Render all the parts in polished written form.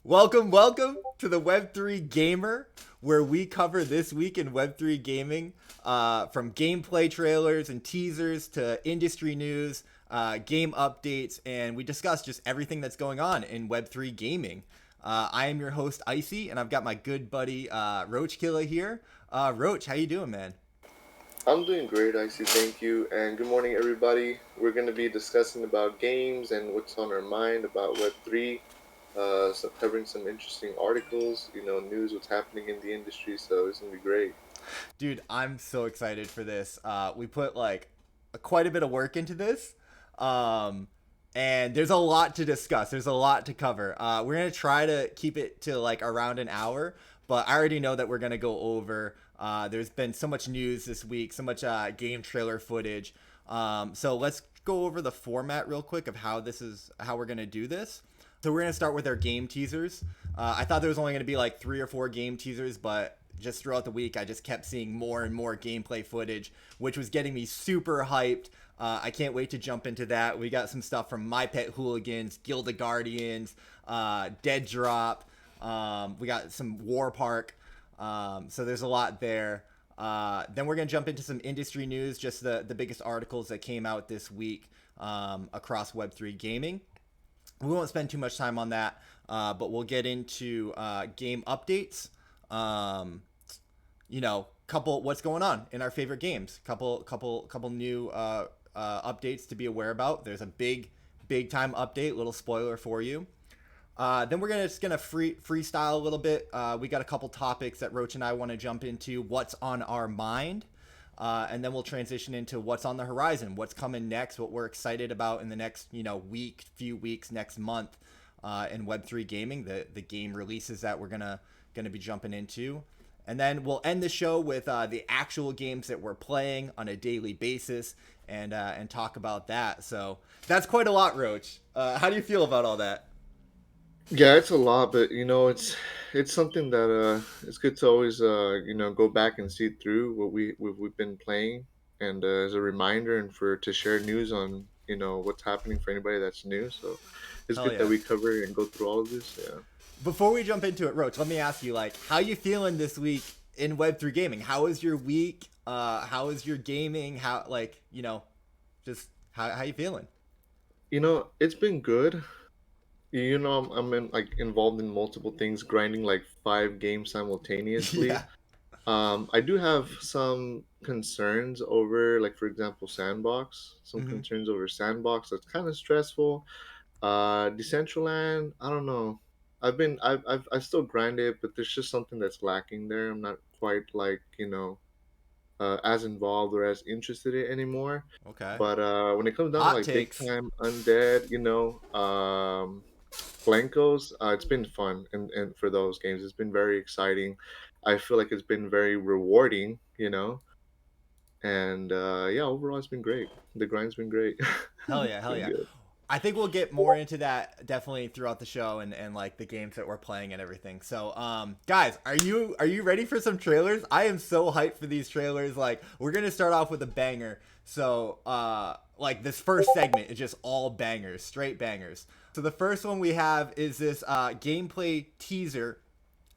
Welcome to the Web3 Gamer, where we cover this week in Web3 gaming, from gameplay trailers and teasers to industry news, game updates, and we discuss just everything that's going on in Web3 gaming. I am your host Iceyyy, and I've got my good buddy Roachkilla here. Roach, how you doing, man? I'm doing great, Icy. Thank you, and good morning, everybody. We're going to be discussing about games and what's on our mind about Web3. Covering some interesting articles, news, what's happening in the industry. So it's gonna be great. Dude, I'm so excited for this. We put like quite a bit of work into this. Um, and there's a lot to discuss. There's a lot to cover. We're gonna try to keep it to like around an hour, but I already know that we're gonna go over. There's been so much news this week, so much game trailer footage. So let's go over the format real quick of how we're gonna do this. So we're gonna start with our game teasers. I thought there was only gonna be like 3 or 4 game teasers, but just throughout the week, I just kept seeing more and more gameplay footage, which was getting me super hyped. I can't wait to jump into that. We got some stuff from My Pet Hooligans, Guild of Guardians, Dead Drop. We got some War Park. So there's a lot there. Then we're going to jump into some industry news, just the biggest articles that came out this week across Web3 gaming. We won't spend too much time on that, but we'll get into game updates. Couple what's going on in our favorite games. Couple new updates to be aware about. There's a big time update. Little spoiler for you. Then we're gonna freestyle a little bit. We got a couple topics that Roach and I want to jump into. What's on our mind, and then we'll transition into what's on the horizon, what's coming next, what we're excited about in the next few weeks, next month, in Web3 gaming. The game releases that we're gonna be jumping into. And then we'll end the show with the actual games that we're playing on a daily basis, and talk about that. So that's quite a lot, Roach. How do you feel about all that? Yeah, it's a lot, but it's something that it's good to always go back and see through what we've been playing, and as a reminder and for to share news on what's happening for anybody that's new. So it's Hell good that yeah. we cover and go through all of this. Yeah. Before we jump into it, Roach, let me ask you, like, how you feeling this week in Web3 gaming? How was your week? How is your gaming? How, like, just how you feeling? It's been good. I'm like involved in multiple things, grinding like 5 games simultaneously. Yeah. I do have some concerns over, like for example, Sandbox. Some Hmm. concerns over Sandbox. That's kind of stressful. Decentraland, I don't know. I've still grinded, but there's just something that's lacking there. I'm not quite like as involved or as interested in it anymore. Okay. But when it comes down to Hot like big takes. time undead, Blankos, it's been fun, and for those games, it's been very exciting. I feel like it's been very rewarding, and yeah, overall, it's been great. The grind's been great. Hell yeah, It's hell been yeah. good. I think we'll get more into that definitely throughout the show, and like the games that we're playing and everything. So, guys, are you ready for some trailers? I am so hyped for these trailers. Like, we're gonna start off with a banger. So, like this first segment is just all bangers, straight bangers. So the first one we have is this gameplay teaser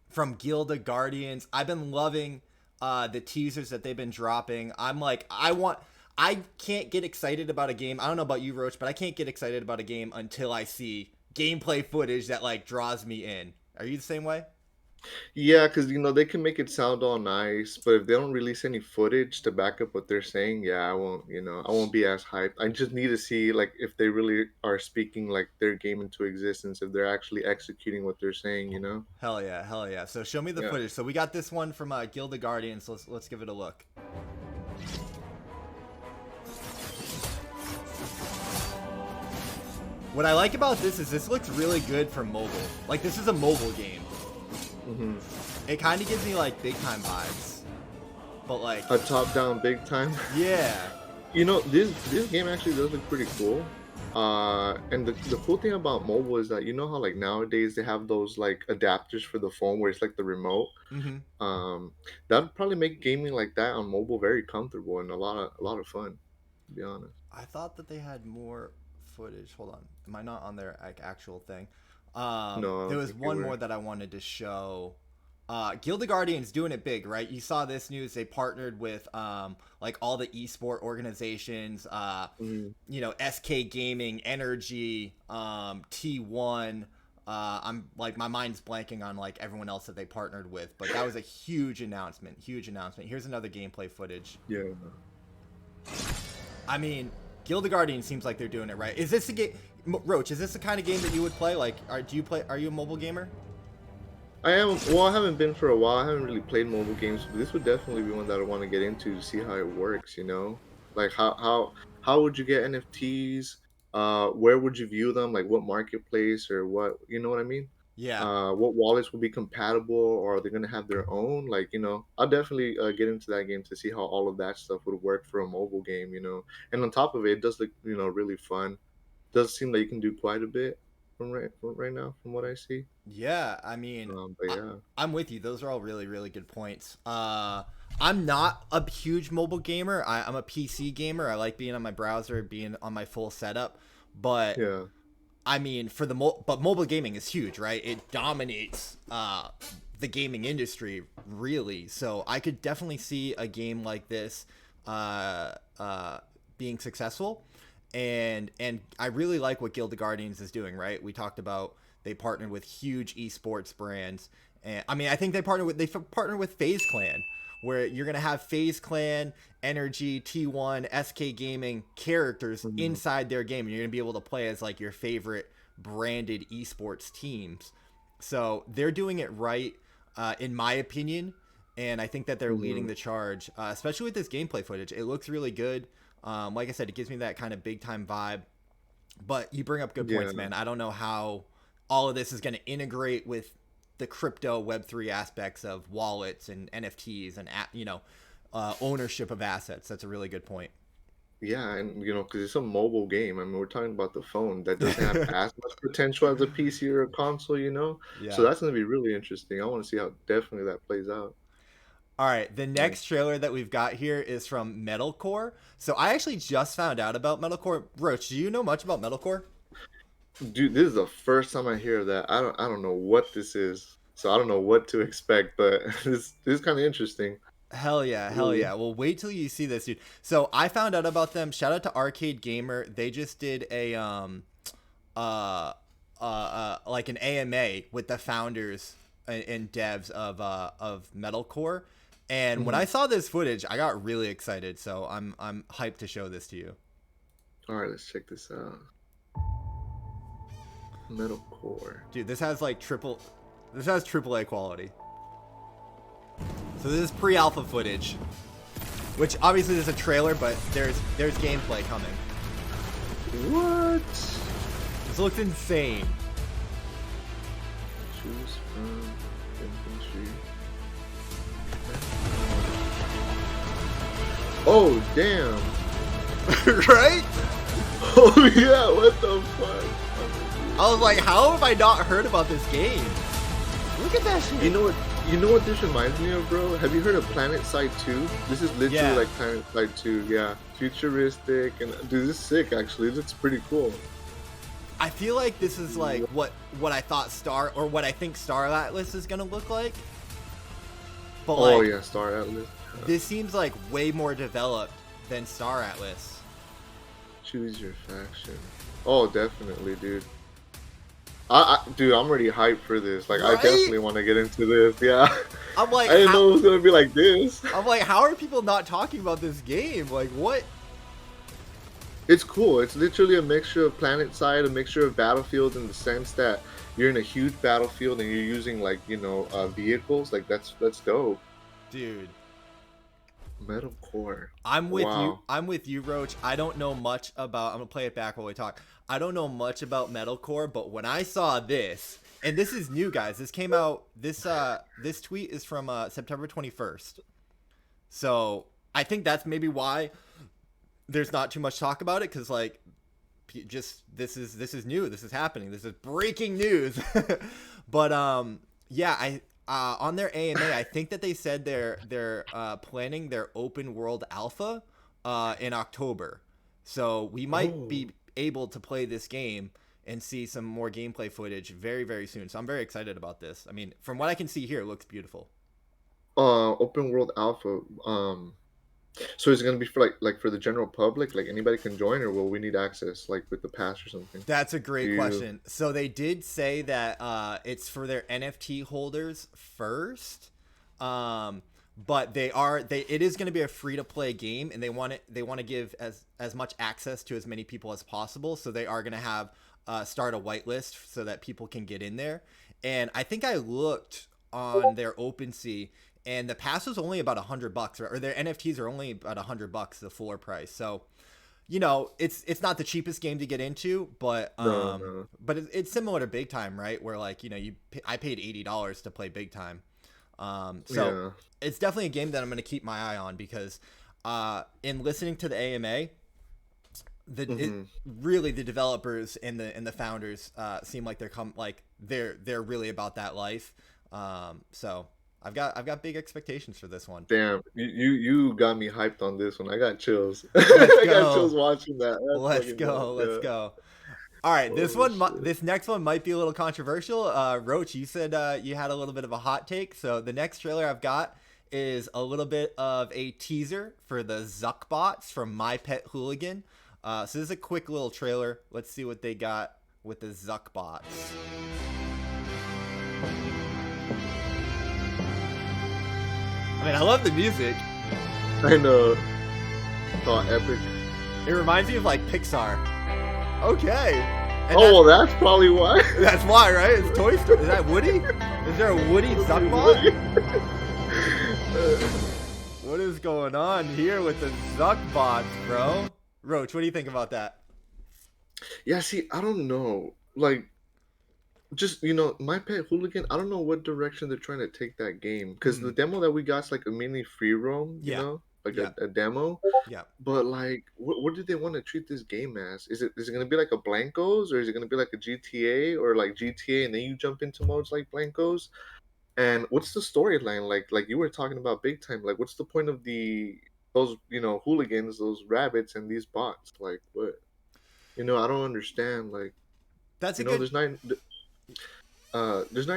from Guild of Guardians. I've been loving the teasers that they've been dropping. I'm like, I can't get excited about a game. I don't know about you, Roach, but I can't get excited about a game until I see gameplay footage that like draws me in. Are you the same way? Yeah, because they can make it sound all nice, but if they don't release any footage to back up what they're saying, yeah, I won't be as hyped. I just need to see like if they really are speaking like their game into existence, if they're actually executing what they're saying. Hell yeah, hell yeah. So show me the Yeah. footage. So we got this one from Guild of Guardians. Let's give it a look. What I like about this is this looks really good for mobile. Like this is a mobile game. hmm It kind of gives me like big time vibes, but like, A top down big time. yeah. This game actually does look pretty cool. And the cool thing about mobile is that how like nowadays they have those like adapters for the phone where it's like the remote. Mm-hmm. Um, that'd probably make gaming like that on mobile very comfortable and a lot of fun, to be honest. I thought that they had more footage. Hold on, am I not on their like actual thing? No, I There don't was think they one more were. that I wanted to show. Guild of Guardians doing it big, right? You saw this news. They partnered with like all the esport organizations. Mm, SK Gaming, Energy, T1. I'm like my mind's blanking on like everyone else that they partnered with, but that was a huge announcement. Huge announcement. Here's another gameplay footage. yeah. I mean, Guild of Guardians seems like they're doing it right. Is this a game, Roach? Is this the kind of game that you would play? Like, do you play? Are you a mobile gamer? I am. Well, I haven't been for a while. I haven't really played mobile games, but this would definitely be one that I want to get into to see how it works. Like how would you get NFTs? Where would you view them? Like what marketplace or what? You know what I mean? Yeah. What wallets will be compatible, or are they gonna have their own? Like I'll definitely get into that game to see how all of that stuff would work for a mobile game. And on top of it, it does look really fun. Does seem like you can do quite a bit from right now, from what I see. Yeah, I mean, But yeah. I'm with you. Those are all really, really good points. I'm not a huge mobile gamer. I'm a PC gamer. I like being on my browser, being on my full setup. But Yeah. I mean, but mobile gaming is huge, right? It dominates the gaming industry, really. So I could definitely see a game like this being successful, and I really like what Guild of Guardians is doing. Right? We talked about they partnered with huge esports brands, and I mean, I think they partnered with FaZe Clan, where you're gonna have FaZe Clan, Energy, T1, SK Gaming characters Mhm. inside their game, and you're gonna be able to play as like your favorite branded esports teams. So they're doing it right, in my opinion, and I think that they're leading Mhm. the charge, especially with this gameplay footage. It looks really good. Like I said, it gives me that kind of big time vibe. But you bring up good Yeah. points, man. I don't know how all of this is going to integrate with the crypto Web3 aspects of wallets and NFTs and ownership of assets. That's a really good point. Yeah, and because it's a mobile game. I mean, we're talking about the phone that doesn't have as much potential as a PC or a console. So Yeah. that's going to be really interesting. I want to see how definitely that plays out. All right, the Like, next trailer that we've got here is from Metalcore. So I actually just found out about Metalcore. Roach, do you know much about Metalcore? dude, this is the first time I hear that. I don't know what this is, so I don't know what to expect. But this is kind of interesting. Hell yeah, hell Ooh. yeah. Well, wait till you see this, dude. So I found out about them. Shout out to Arcade Gamer. They just did a like an AMA with the founders and devs of Metalcore. And when I Mhm. saw this footage, I got really excited. So I'm hyped to show this to you. All right, let's check this out. Metalcore. Dude, this has triple A quality. So this is pre-alpha footage, which obviously is a trailer, but there's gameplay coming. What? This looks insane. Choose from infantry. Oh damn! Right? Oh yeah! What the fuck? I was like, how have I not heard about this game? Look at that shit. You know what? You know what this reminds me of, bro? Have you heard of Planet Side 2? This is literally Yeah. like Planet Side 2. Yeah, futuristic and dude, this is sick. Actually, it looks pretty cool. I feel like this is like what I thought what I think Star Atlas is gonna look like. But Oh like yeah, Star Atlas. this seems like way more developed than Star Atlas. Choose your faction. Oh, definitely, dude. Dude, I'm already hyped for this. Like, I Right? definitely want to get into this. Yeah, I'm like, I didn't know it was gonna be like this. how are people not talking about this game? Like what? It's cool. It's literally a mixture of Planet Side, a mixture of Battlefield in the sense that you're in a huge battlefield and you're using like vehicles. Like that's dope. Dude. Metal Core. I'm with you. Wow. I'm with you, Roach. I don't know much about. I'm gonna play it back while we talk. I don't know much about metalcore, but when I saw this, and this is new, guys. This came out. This tweet is from September 21st. So I think that's maybe why there's not too much talk about it, because like, just this is new. This is happening. This is breaking news. But yeah, I on their AMA, I think that they said they're planning their open world alpha in October. So we might Oh. be able to play this game and see some more gameplay footage very, very soon. So I'm very excited about this. I mean, from what I can see here, it looks beautiful. Open world alpha. So is it gonna be for like for the general public? Like anybody can join, or will we need access like with the pass or something? That's a Do great you? question. So they did say that it's for their NFT holders first, but it is going to be a free to play game, and they want to give as much access to as many people as possible. So they are going to have start a whitelist so that people can get in there. And I think I looked on their OpenSea, and the pass was only about $100, or their NFTs are only about $100, the floor price. So it's not the cheapest game to get into, but No, no. it's similar to Big Time, right? Where like I paid $80 to play Big Time, so Yeah. it's definitely a game that I'm going to keep my eye on because in listening to the AMA, Hmm. really the developers and the founders seem like they're really about that life, so I've got big expectations for this one. Damn, you got me hyped on this one. I got chills. Let's I got chills go. watching that. That's Let's fucking dope. go. Let's Yeah. go. All right, Oh shit. this next one might be a little controversial. Roach, you said you had a little bit of a hot take. So the next trailer I've got is a little bit of a teaser for the Zuckbots from My Pet Hooligan. So this is a quick little trailer. Let's see what they got with the Zuckbots. I mean, I love the music. I know. Oh, epic. It reminds me of like Pixar. Okay. And Oh, well, that's probably why. that's why, right? It's Toy Story. Is that Woody? Is there a Woody Zuckbot? What is going on here with the Zuckbots, bro? Roach, what do you think about that? Yeah, see, I don't know. Like, just my pet hooligan. I don't know what direction they're trying to take that game because Hmm. the demo that we got is like a mini free roam. Yeah. Like Yeah. a demo. Yeah. But like, what do they want to treat this game as? Is it gonna be like a Blancos, or is it gonna be like a GTA, or like GTA and then you jump into modes like Blancos? And what's the storyline like? Like you were talking about Big Time. Like, what's the point of those hooligans, those rabbits, and these bots? Like, what? I don't understand. Like, That's a good. there's not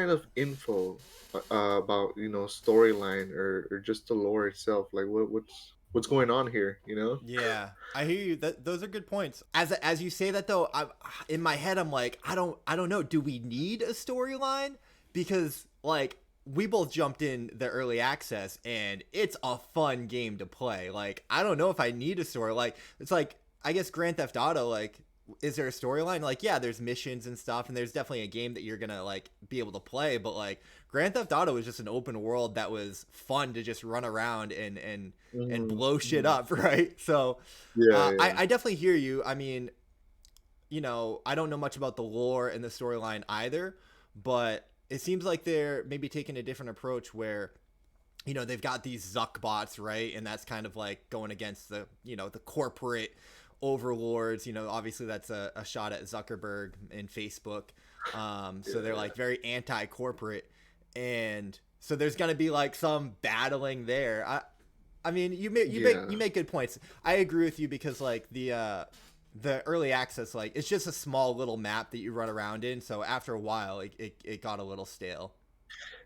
enough info about storyline or just the lore itself. Like, what's going on here? Yeah, I hear you. Those are good points. As you say that though, in my head I'm like, I don't know. Do we need a storyline? Because like we both jumped in the early access and it's a fun game to play. Like I don't know if I need a story. Like it's like I guess Grand Theft Auto. Like is there a storyline? Like yeah, there's missions and stuff, and there's definitely a game that you're gonna like be able to play. But like Grand Theft Auto was just an open world that was fun to just run around and Hmm. blow shit up, right? So Yeah, yeah. I definitely hear you. I mean, I don't know much about the lore and the storyline either, but it seems like they're maybe taking a different approach where they've got these Zuck bots, right? And that's kind of like going against the corporate overlords. Obviously that's a shot at Zuckerberg and Facebook. So they're Yeah, like very anti-corporate, and so there's gonna be like some battling there. I mean, yeah. you make good points. I agree with you because like the early access, like it's just a small little map that you run around in. So after a while, it got a little stale.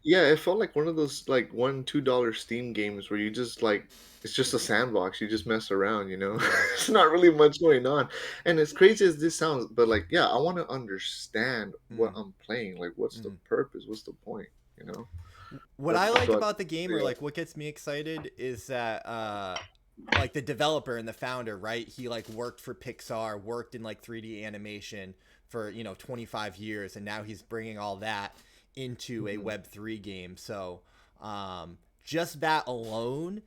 Yeah, it felt like one of those like $1, $2 Steam games where you just like it's just a sandbox. You just mess around. Yeah. It's not really much going on. And as crazy as this sounds, but like, yeah, I want to understand what Mm-hmm. I'm playing. Like, what's the Mm-hmm. purpose? What's the point? You know? What I That's like what. about the game, or Yeah. like what gets me excited, is that like the developer and the founder, right? He like worked for Pixar, worked in like 3D animation for 25 years, and now he's bringing all that into a Mhm. Web3 game. So just that alone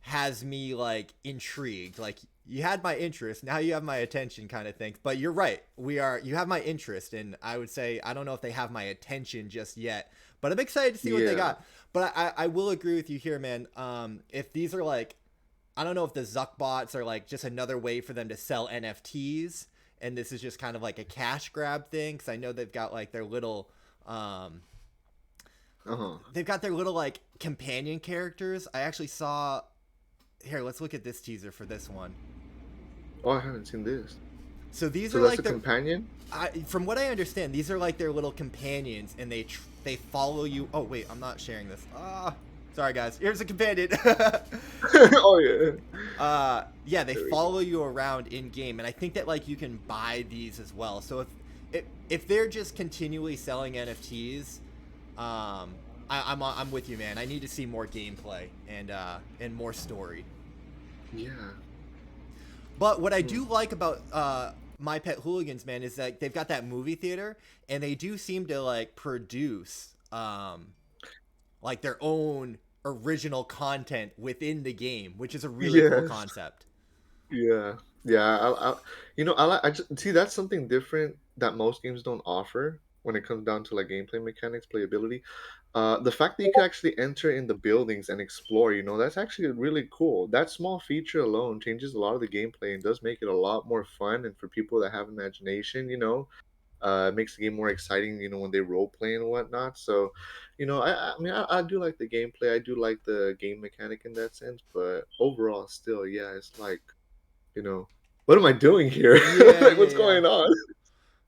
has me like intrigued. Like you had my interest, now you have my attention, kind of thing. But you're right, you have my interest, and I would say I don't know if they have my attention just yet, but I'm excited to see what they Yeah. got. But I will agree with you here, man. If these are like, I don't know if the Zuck bots are like just another way for them to sell NFTs, and this is just kind of like a cash grab thing. Because I know they've got like their little, Uh huh. they've got their little like companion characters. I actually saw. Here, let's look at this teaser for this one. Oh, I haven't seen this. So these So are that's like a their, companion. from what I understand, these are like their little companions, and they follow you. Oh wait, I'm not sharing this. Sorry guys. Here's a companion. Oh yeah. Yeah, they There we go. follow you around in game, and I think that like you can buy these as well. So if they're just continually selling NFTs, I'm with you, man. I need to see more gameplay and more story. Yeah. But what I Hmm. do like about My Pet Hooligans, man, is that they've got that movie theater, and they do seem to like produce like their own original content within the game, which is a really cool Yes. concept. Yeah. Yeah. I just see that's something different that most games don't offer when it comes down to like gameplay mechanics, playability. The fact that you can actually enter in the buildings and explore, that's actually really cool. That small feature alone changes a lot of the gameplay and does make it a lot more fun. And for people that have imagination, it makes the game more exciting, when they role play and whatnot. So, I mean, I do like the gameplay. I do like the game mechanic in that sense. But overall, still, yeah, it's like, you know, what am I doing here? Yeah, Like, yeah, what's yeah, going on?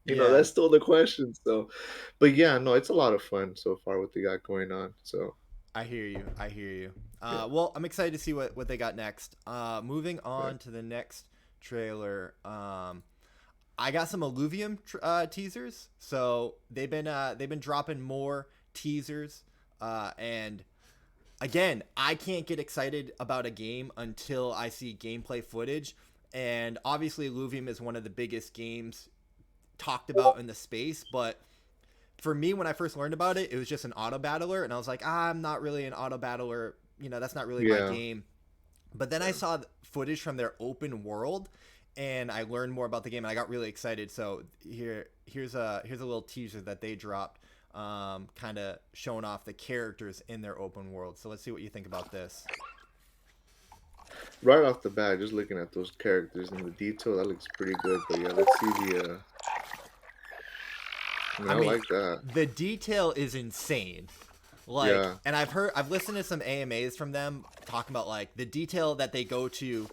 yeah. That's still the question. So, but yeah, no, it's a lot of fun so far what they got going on. So, I hear you. I hear you. yeah, Well, I'm excited to see what they got next. Moving yeah. on to the next trailer. I got some Eluvium teasers. So they've been dropping more teasers. And again, I can't get excited about a game until I see gameplay footage. And obviously, Eluvium is one of the biggest games talked about in the space. But for me, when I first learned about it, it was just an auto battler, and I was like, I'm not really an auto battler. You know, that's not really my Yeah. game. But then I saw footage from their open world, and I learned more about the game, and I got really excited. So here's a little teaser that they dropped, kind of showing off the characters in their open world. So let's see what you think about this. Right off the bat, just looking at those characters and the detail, that looks pretty good. But yeah, let's see I mean, I I mean, like that. the detail is insane. Like, Yeah. and I've listened to some AMAs from them talking about like the detail that they go to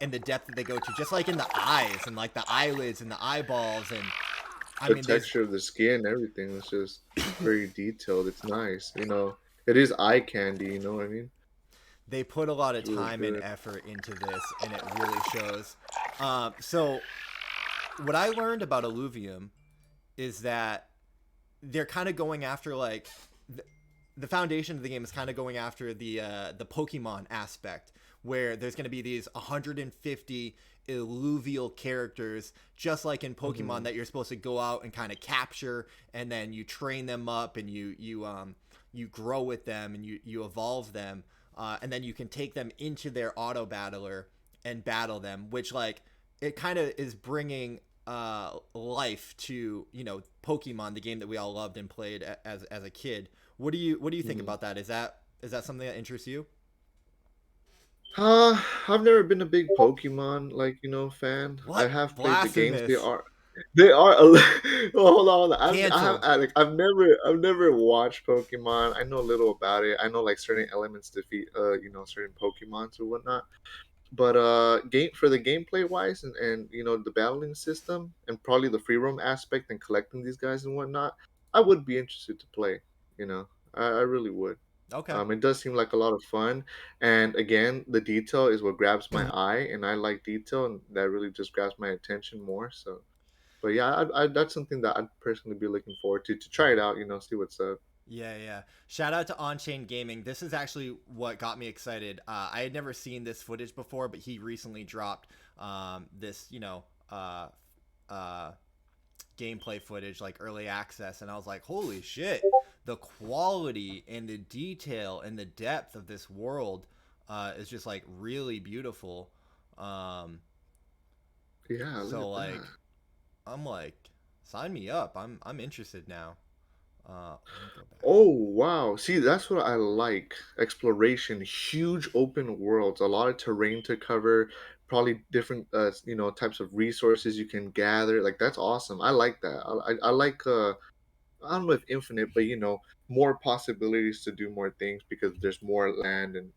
and the depth that they go to, just like in the eyes and like the eyelids and the eyeballs. And I The mean, there's texture of the skin, everything is just very detailed. It's nice. It is eye candy, you know what I mean? they put a lot of It's really time and good. effort into this, and it really shows. So what I learned about Alluvium is that they're kind of going after like the foundation of the game is kind of going after the Pokemon aspect, where there's going to be these 150 alluvial characters, just like in Pokemon, Hmm. that you're supposed to go out and kind of capture, and then you train them up, and you grow with them, and you evolve them, and then you can take them into their auto battler and battle them, which like it kind of is bringing life to Pokemon, the game that we all loved and played as a kid. What do you think Hmm. about that? Is that something that interests you? I've never been a big Pokemon fan. I What? have played the games. They Blasphemous. are they are a well, hold on. Cancelled. I've never watched Pokemon. I know a little about it. I know like certain elements defeat certain Pokemons or whatnot. But game for the gameplay wise and the battling system and probably the free roam aspect and collecting these guys and whatnot, I would be interested to play. I really would. Okay. It does seem like a lot of fun, and again, the detail is what grabs my eye, and I like detail, and that really just grabs my attention more. So, but yeah, that's something that I'd personally be looking forward to try it out. See what's up. Yeah, yeah. Shout out to On Chain Gaming. This is actually what got me excited. I had never seen this footage before, but he recently dropped this, uh, gameplay footage, like early access, and I was like, holy shit, the quality and the detail and the depth of this world is just like really beautiful. Um, Yeah, look so at that. like, I'm like, sign me up. I'm interested now. Let me go back. Oh wow! See, that's what I like. Exploration, huge open worlds, a lot of terrain to cover, probably different types of resources you can gather. Like that's awesome. I like that. I like I don't know if infinite, but more possibilities to do more things because there's more land and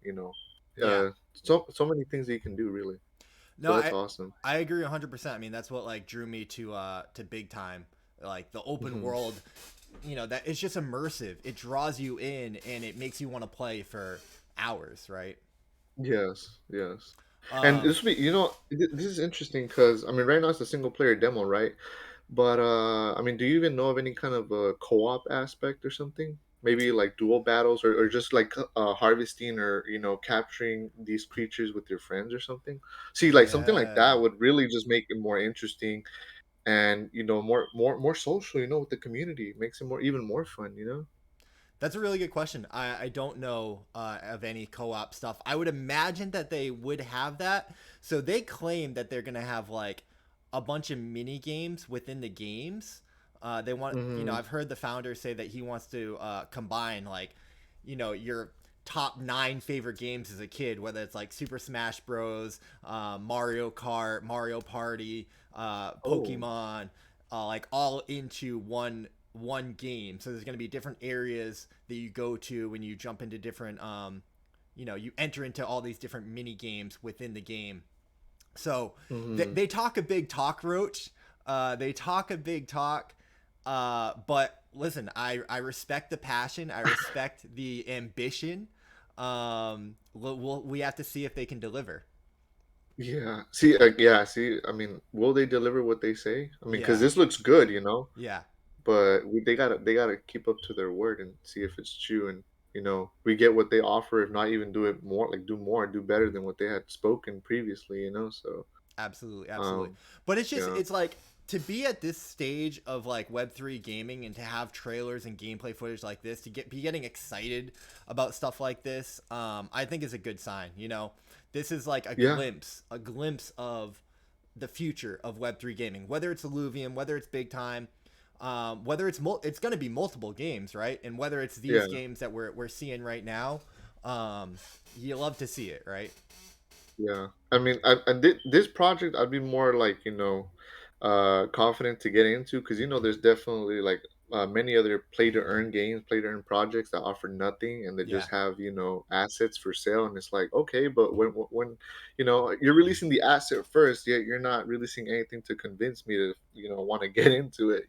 Yeah. so many things that you can do really. No, So that's awesome. I agree 100%. I mean, that's what like drew me to big time, like the open Hmm. world. You know, that it's just immersive. It draws you in and it makes you want to play for hours, right? Yes, yes. And Um, this will be, this is interesting because I mean, right now it's a single player demo, right? But I mean, do you even know of any kind of a co-op aspect or something? Maybe like dual battles, or just like harvesting, or capturing these creatures with your friends or something. See, like something like yeah. that would really just make it more interesting, and more social. With the community, makes it more even more fun. That's a really good question. I don't know of any co-op stuff. I would imagine that they would have that. So they claim that they're gonna have like a bunch of mini games within the games. They want, Hmm. I've heard the founder say that he wants to combine like, your top 9 favorite games as a kid, whether it's like Super Smash Bros, Mario Kart, Mario Party, Oh. Pokemon, like all into one game. So there's going to be different areas that you go to when you jump into different you enter into all these different mini games within the game. So Hmm. they talk a big talk, Roach. They talk a big talk. But listen, I respect the passion. I respect the ambition. We have to see if they can deliver. Yeah. See, yeah. See, I mean, will they deliver what they say? I mean, because Yeah, this looks good. yeah, But they gotta keep up to their word and see if it's true, and we get what they offer, if not even do it more, like do more, do better than what they had spoken previously. So, absolutely, absolutely. um, But it's just yeah, it's like to be at this stage of like Web3 gaming and to have trailers and gameplay footage like this to be getting excited about stuff like this, I think is a good sign. This is like yeah, a glimpse of the future of Web3 gaming, whether it's Eluvium, whether it's big time. Whether it's going to be multiple games, right? And whether it's yeah. these games that we're seeing right now, um, you love to see it, right? Yeah, I mean, this project, I'd be more like confident to get into, because there's definitely like many other play to earn games, play to earn projects that offer nothing, and they Yeah, just have assets for sale, and it's like, okay, but when you're releasing the asset first, yet you're not releasing anything to convince me to want to get into it.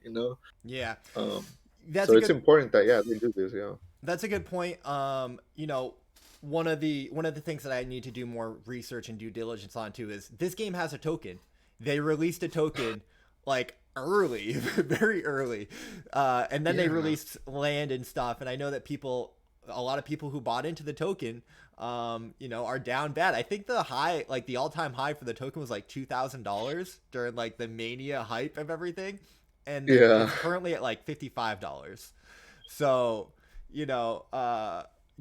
yeah. Um, That's so a it's good important that, yeah, they do this. Yeah. That's a good point. One of the things that I need to do more research and due diligence on too is this game has a token. They released a token like early, very early, and then they Yeah. released land and stuff. And I know that a lot of people who bought into the token, are down bad. I think the all-time high for the token was like $2,000 during like the mania hype of everything, and Yeah. it's currently at like $55. So, you know,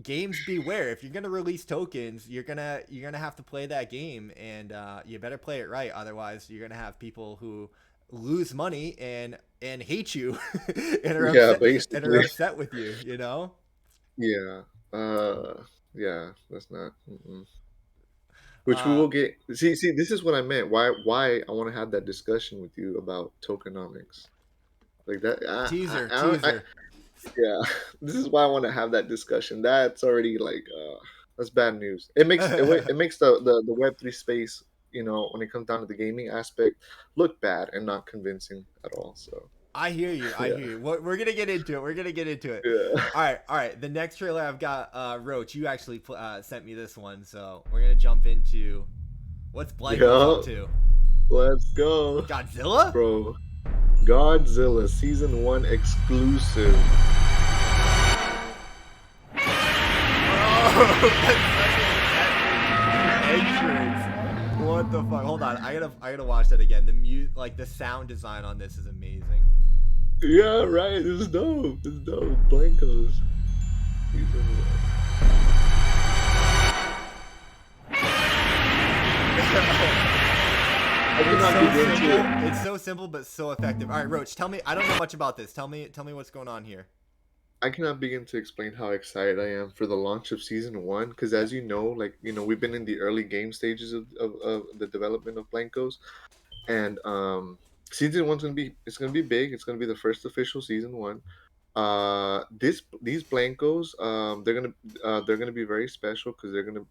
games beware. If you're gonna release tokens, you're gonna have to play that game, and you better play it right. Otherwise, you're gonna have people who lose money and hate you Yeah, and are basically. upset with you. You know. Yeah. Yeah, that's not. Mm-mm. Which we Uh, will get. See, this is what I meant. Why I want to have that discussion with you about tokenomics, like that. teaser, teaser. Yeah, this is why I want to have that discussion. That's already like, that's bad news. It makes the Web3 space, when it comes down to the gaming aspect, look bad and not convincing at all. So, I hear you. I yeah, hear you. We're gonna get into it. We're gonna get into it. yeah. All right, all right. The next trailer I've got, Roach. You actually sent me this one, so we're gonna jump into what's Blanco's up Yeah, to. let's go, Godzilla? bro. Godzilla season 1 exclusive. Bro, that's such an entrance. What the fuck? Hold on. I gotta watch that again. Like the sound design on this is amazing. Yeah, right. This is dope. This is dope. Blankos season 1. I It's cannot so begin simple. to. It's so simple but so effective. All right, Roach, tell me. I don't know much about this. Tell me what's going on here. I cannot begin to explain how excited I am for the launch of season 1. Because Yeah. as you know, like we've been in the early game stages of the development of Blankos, and season 1's gonna be, it's gonna be big. It's gonna be the first official season 1. This these blancos, they're gonna be very special because they're gonna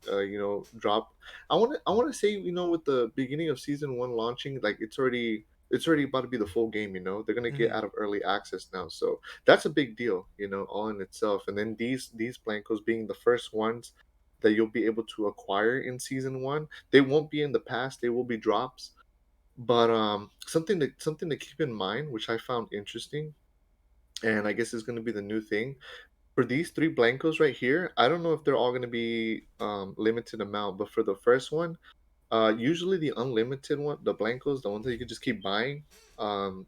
drop. I want to say, with the beginning of season one launching, like it's already about to be the full game. They're gonna get Hmm. out of early access now, so that's a big deal. All in itself. And then these blancos being the first ones that you'll be able to acquire in season one. They won't be in the past. They will be drops. But something to keep in mind, which I found interesting, and I guess is going to be the new thing for these three blancos right here. I don't know if they're all going to be limited amount, but for the first one, usually the unlimited one, the blancos, the ones that you can just keep buying,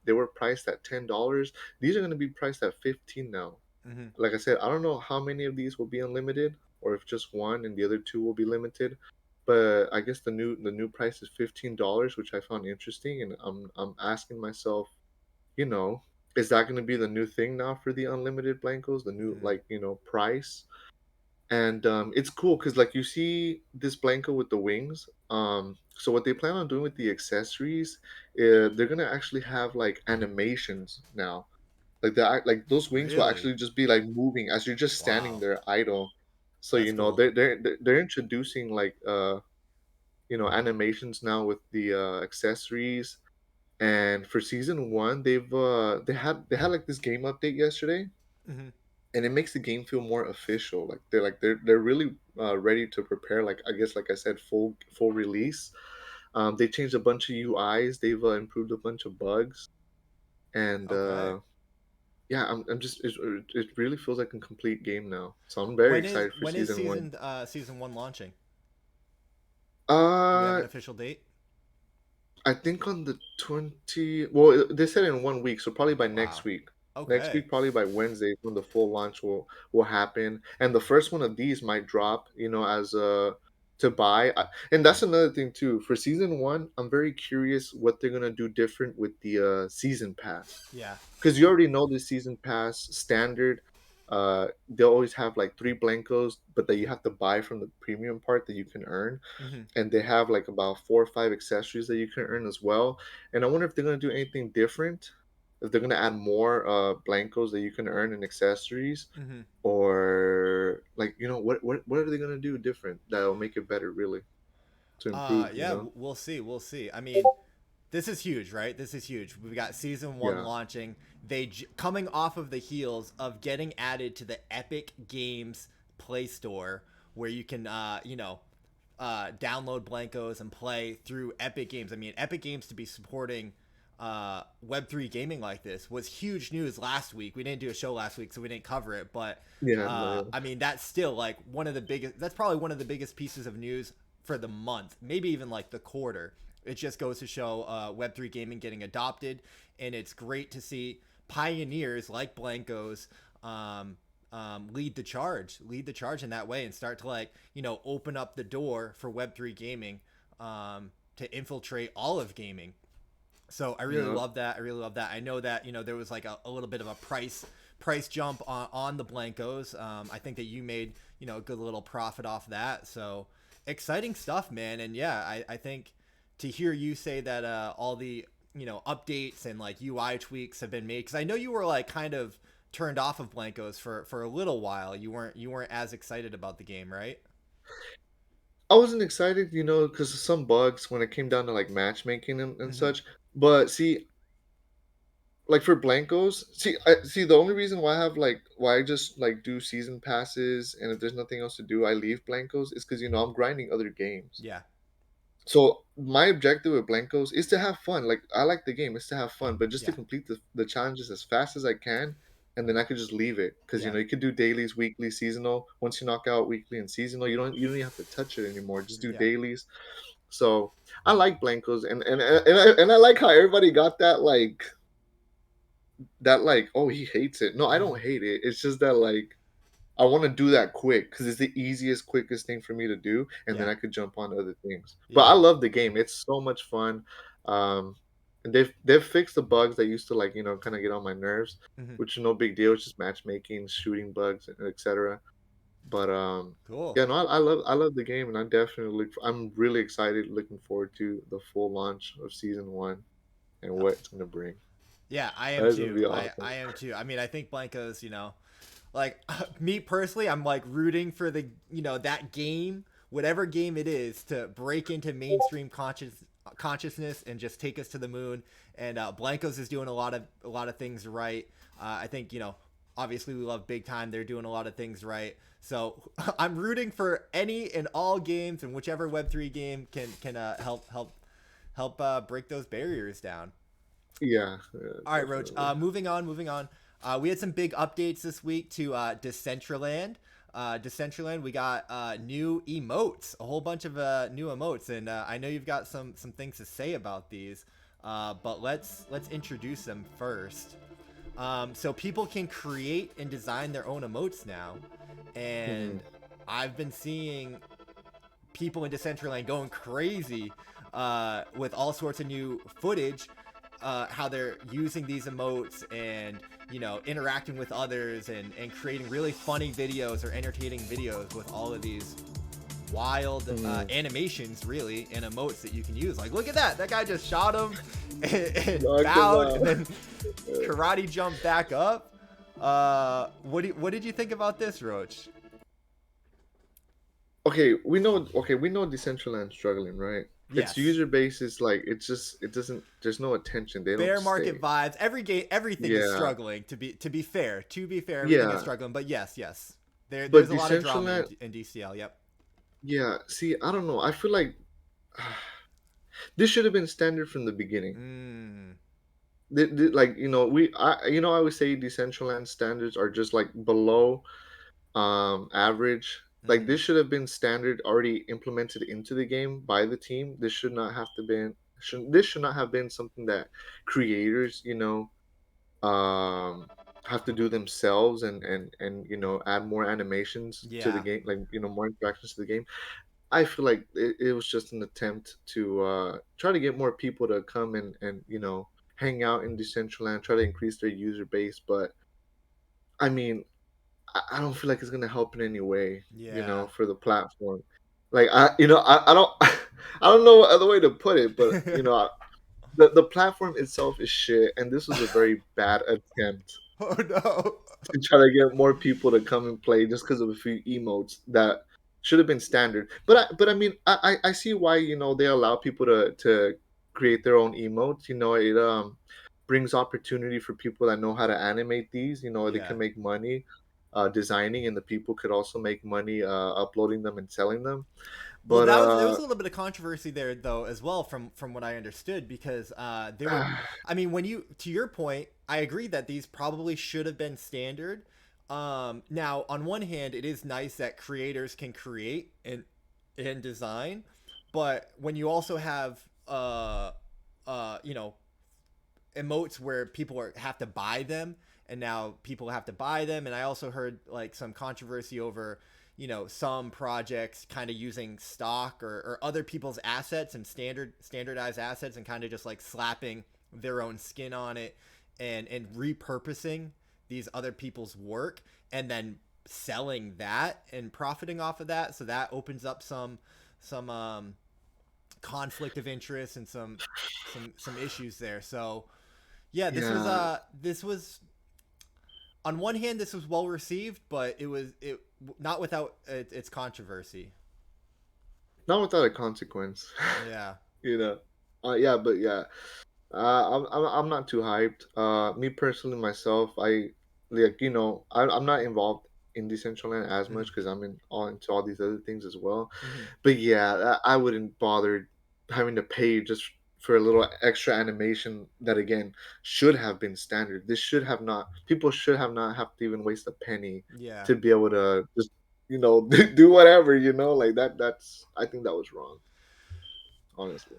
they were priced at $10. These are going to be priced at 15 now. Hmm. Like I said, I don't know how many of these will be unlimited, or if just one and the other two will be limited. But I guess the new price is $15, which I found interesting, and I'm asking myself, you know, is that going to be the new thing now for the unlimited blancos, the new Hmm. like price? And it's cool because like you see this blanco with the wings. So what they plan on doing with the accessories, they're gonna actually have like animations now. Like those wings will Really? actually just be like moving as you're just standing Wow. there idle. So That's cool. they're introducing like animations now with the accessories. And for season one, they had like this game update yesterday, Hmm. and it makes the game feel more official. Like they're really ready to prepare. Like I guess, like I said, full release. They changed a bunch of UIs. They've improved a bunch of bugs, and Okay. yeah, I'm just it really feels like a complete game now. So I'm very excited for When is season one. season one launching? Do we have an Uh, official date? I think on the 20. Well, they said in 1 week, so probably by next Wow. week. Next Okay. week, probably by Wednesday, when the full launch will happen, and the first one of these might drop. As to buy. And that's another thing too. For season one, I'm very curious what they're gonna do different with the season pass, Yeah. because you already know the season pass standard. They'll always have like three blancos, but that you have to buy from the premium part that you can earn, Hmm. and they have like about 4 or 5 accessories that you can earn as well. And I wonder if they're gonna do anything different, if they're gonna add more blancos that you can earn in accessories, Hmm. or like what are they gonna do different that'll make it better, really, to improve. Yeah, we'll see. We'll see. I mean, this is huge, right? This is huge. We've got season one Yeah, launching. Coming off of the heels of getting added to the Epic Games Play Store, where you can, download blancos and play through Epic Games. I mean, Epic Games to be supporting Web3 gaming like this was huge news last week. We didn't do a show last week, so we didn't cover it. But yeah, no, yeah. I mean, that's still like one of the biggest. That's probably one of the biggest pieces of news for the month, maybe even like the quarter. It just goes to show Web3 gaming getting adopted, and it's great to see pioneers like Blancos lead the charge in that way, and start to open up the door for Web3 gaming to infiltrate all of gaming. So I really Yeah. love that. I really love that. I know that there was like a little bit of a price jump on the Blancos. I think that you made a good little profit off that. So exciting stuff, man. And yeah, I think to hear you say that all the updates and like UI tweaks have been made, because I know you were like kind of turned off of Blancos for a little while. You weren't as excited about the game, right? I wasn't excited, because of some bugs when it came down to like matchmaking and Mm-hmm. such. But see, like for blancos, see the only reason why I just like do season passes, and if there's nothing else to do I leave blancos, is because I'm grinding other games. Yeah. So my objective with blancos is to have fun. Like I like the game, it's to have fun, but just to Yeah. complete the challenges as fast as I can, and then I could just leave it, because Yeah. you could do dailies, weekly, seasonal. Once you knock out weekly and seasonal, you don't even have to touch it anymore, just do Yeah. dailies. So I like blancos, and I like how everybody got that, oh, he hates it. No, I don't hate it. It's just that like I want to do that quick because it's the easiest, quickest thing for me to do, and then Yeah. I could jump on to other things. But I Yeah. love the game. It's so much fun. Um, and they've fixed the bugs that used to kind of get on my nerves, Mm-hmm. which is no big deal. It's just matchmaking, shooting bugs, and etc. But Cool. yeah, no, I love the game, and I'm really excited, looking forward to the full launch of season one and what it's gonna bring. Yeah, I am That's gonna too. be I awesome. I am too. I mean, I think Blanco's, like me personally, I'm like rooting for the that game, whatever game it is, to break into mainstream consciousness and just take us to the moon. And Blancos is doing a lot of things right. I think obviously we love Big Time. They're doing a lot of things right. So I'm rooting for any and all games, and whichever Web3 game can help break those barriers down. Yeah, All right, Roach. definitely. Moving on. We had some big updates this week to Decentraland. Decentraland, we got new emotes, a whole bunch of new emotes, and I know you've got some things to say about these, but let's introduce them first. So people can create and design their own emotes now, Hmm. and I've been seeing people in Decentraland going crazy with all sorts of new footage, how they're using these emotes and interacting with others and creating really funny videos or entertaining videos with all of these wild Hmm. animations really and emotes that you can use. Like, look at that guy just shot him and Knocked him bowed and out. then karate jumped back up. What did you think about this, Roach? Okay, we know. Okay, we know Decentraland's struggling, right? Its Yes. user base is like it's just it doesn't. There's no attention. They don't Bear market stay. vibes. Everything is Yeah, struggling. To be fair, everything is yeah. struggling. But yes, there's But a lot of drama Decentraland, in DCL. Yep. yeah. See, I don't know. I feel like this should have been standard from the beginning. Mm, Like I always say Decentraland standards are just like below average. Like mm-hmm. this should have been standard already implemented into the game by the team. This should not have to been this should not have been something that creators um have to do themselves and add more animations to the Yeah. game, like more interactions to the game. I feel like it was just an attempt to try to get more people to come and hang out in Decentraland, try to increase their user base. But I mean, I don't feel like it's gonna help in any way, Yeah. for the platform. Like I don't I don't know what other way to put it, but the platform itself is shit, and this was a very bad attempt Oh no. to try to get more people to come and play just because of a few emotes that should have been standard. But I mean I see why they allow people to create their own emotes. It brings opportunity for people that know how to animate these. They Yeah. can make money designing, and the people could also make money uploading them and selling them. Well, But there was a little bit of controversy there though as well from what I understood because there were, I mean, when you to your point, I agree that these probably should have been standard. Now, on one hand, it is nice that creators can create and design, but when you also have you know emotes where have to buy them, and now people have to buy them, and I also heard like some controversy over some projects kind of using stock or other people's assets and standardized assets and kind of just like slapping their own skin on it and repurposing these other people's work and then selling that and profiting off of that. So that opens up some conflict of interest and some issues there. So yeah, yeah, this was on one hand this was well received, but it not without its controversy. not without a consequence. Yeah. you know. Yeah, but yeah. I'm not too hyped. Me personally, myself, I'm not involved in Decentraland as much Mm-hmm. because I'm into all these other things as well. Mm-hmm. But yeah, I wouldn't bother having to pay just for a little extra animation that again should have been standard. This should have not. People should have not have to even waste a penny Yeah. to be able to just do whatever. Like that. I think that was wrong, honestly.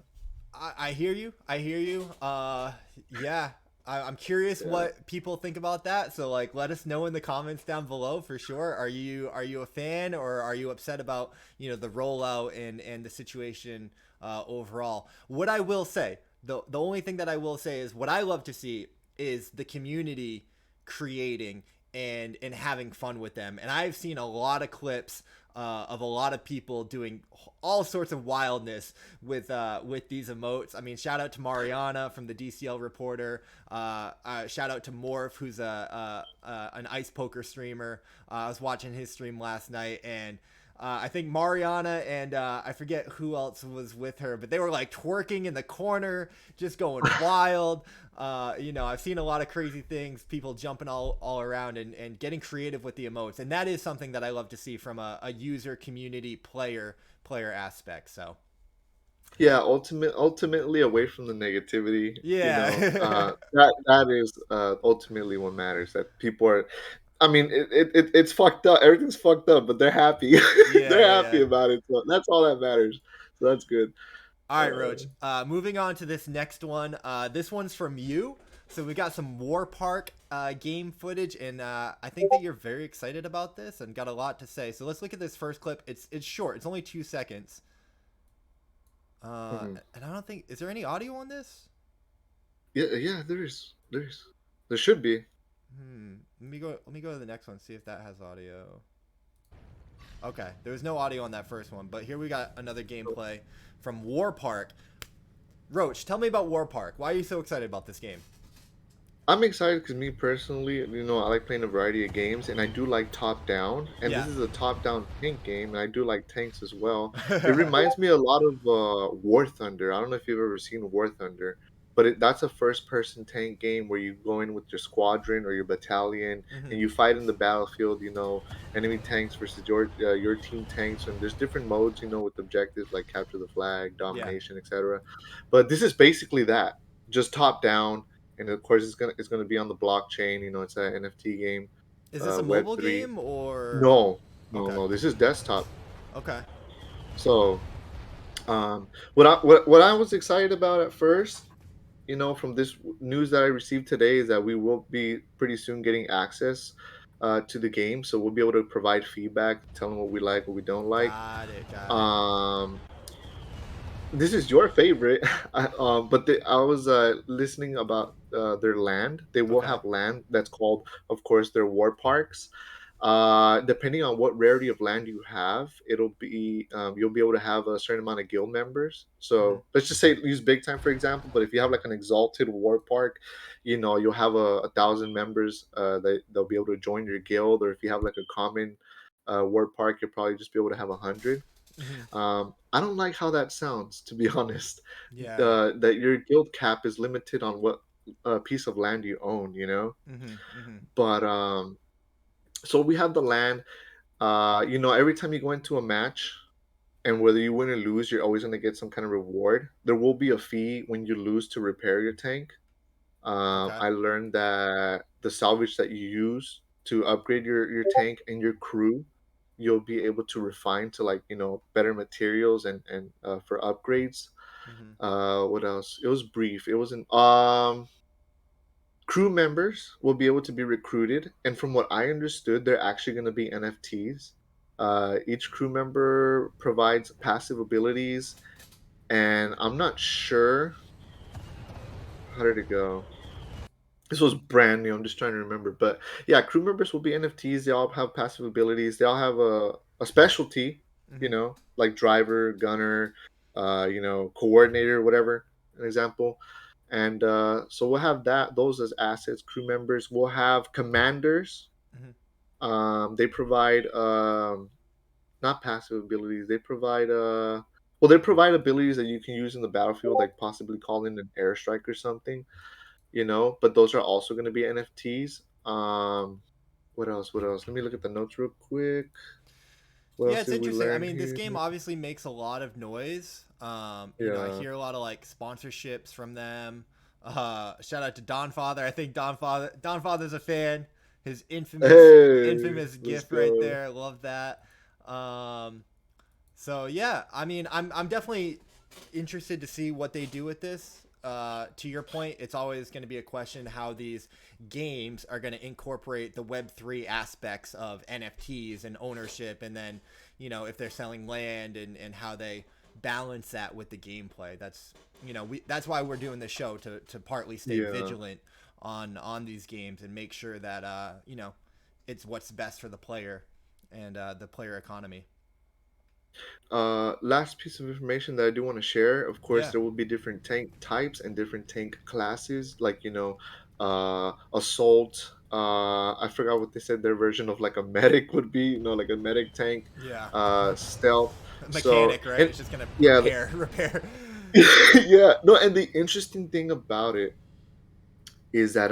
I hear you. I hear you. Yeah. I'm curious Yeah. what people think about that. So like, let us know in the comments down below for sure. Are you a fan or are you upset about the rollout and the situation overall? What I will say, the only thing that I will say is what I love to see is the community creating and having fun with them. And I've seen a lot of clips of a lot of people doing all sorts of wildness with these emotes. I mean, shout out to Mariana from the DCL Reporter. Shout out to Morph, who's an ice poker streamer. I was watching his stream last night, and I think Mariana and I forget who else was with her, but they were like twerking in the corner, just going wild. I've seen a lot of crazy things, people jumping all around and getting creative with the emotes. And that is something that I love to see from a user community player aspect. So, Yeah, ultimately away from the negativity, yeah. that is ultimately what matters. That people are, I mean, it's fucked up. Everything's fucked up, but they're happy. Yeah, They're yeah, happy yeah. about it. So that's all that matters. So that's good. All right, Uh, Roach. Moving on to this next one. This one's from you. So we got some War Park game footage, and I think that you're very excited about this and got a lot to say. So let's look at this first clip. It's short. It's only 2 seconds. mhm. And I don't think is there any audio on this? Yeah, yeah. There should be. Let me go. Let me go to the next one. See if that has audio. Okay, there was no audio on that first one, but here we got another gameplay from War Park. Roach, tell me about War Park. Why are you so excited about this game? I'm excited because me personally, I like playing a variety of games, and I do like top down. And this Yeah. is a top down tank game, and I do like tanks as well. It reminds me a lot of War Thunder. I don't know if you've ever seen War Thunder, but that's a first person tank game where you go in with your squadron or your battalion, Hmm. and you fight in the battlefield. Enemy tanks versus your team tanks, and there's different modes. With objectives like capture the flag, Yeah. domination, etc. But this is basically that, just top down, and of course it's gonna be on the blockchain. It's an NFT game, Is this a Web mobile three. game or? No, no, Okay. no. This is desktop. Okay. So, what I was excited about at first, from this news that I received today, is that we will be pretty soon getting access to the game, so we'll be able to provide feedback, tell them what we like, what we don't like. Got it. Got it. Um, this is your favorite. I was listening about their land. They will Okay. have land that's called, of course, their war parks. Depending on what rarity of land you have, you'll be able to have a certain amount of guild members. Hmm. So let's just say use big time for example. But if you have like an exalted war park, you'll have 1,000 members. They'll be able to join your guild. Or if you have like a common war park, you'll probably just be able to have 100. Hmm. I don't like how that sounds, to be honest. Yeah. That your guild cap is limited on what piece of land you own, Hmm. Hmm. But so we have the land. Every time you go into a match, and whether you win or lose, you're always going to get some kind of reward. There will be a fee when you lose to repair your tank. Okay. I learned that the salvage that you use to upgrade your tank and your crew, you'll be able to refine to, like, better materials and for upgrades. Hmm. What else? It was brief. It wasn't. Crew members will be able to be recruited, and from what I understood, they're actually going to be NFTs. Each crew member provides passive abilities, and I'm not sure how did it go. This was brand new. I'm just trying to remember, but yeah, crew members will be NFTs. They all have passive abilities. They all have a specialty, Hmm. like driver, gunner, coordinator, whatever, an example. And so we'll have those as assets. Crew members. We'll have commanders. Hmm. They provide not passive abilities. They provide abilities that you can use in the battlefield, like possibly call in an airstrike or something. But those are also going to be NFTs. What else? What else? Let me look at the notes real quick. What Yeah, else it's did we interesting. I learn mean, this here? game obviously makes a lot of noise. I Yeah. hear a lot of like sponsorships from them. Shout out to Don Father. I think Don Father's a fan. His Hey, infamous let's gif right go. there. Love that. Um, so yeah, I mean, I'm definitely interested to see what they do with this. To your point, it's always going to be a question how these games are going to incorporate the Web3 aspects of NFTs and ownership, and then if they're selling land and how they balance that with the gameplay. That's why we're doing this show to partly stay Yeah. vigilant on these games and make sure that it's what's best for the player and the player economy. Last piece of information that I do want to share. Of course, Yeah. there will be different tank types and different tank classes, like assault. I forgot what they said their version of like a medic would be. Like a medic tank. Yeah. Stealth. So Mechanic, right? and It's just gonna yeah, repair. yeah. No, and the interesting thing about it is that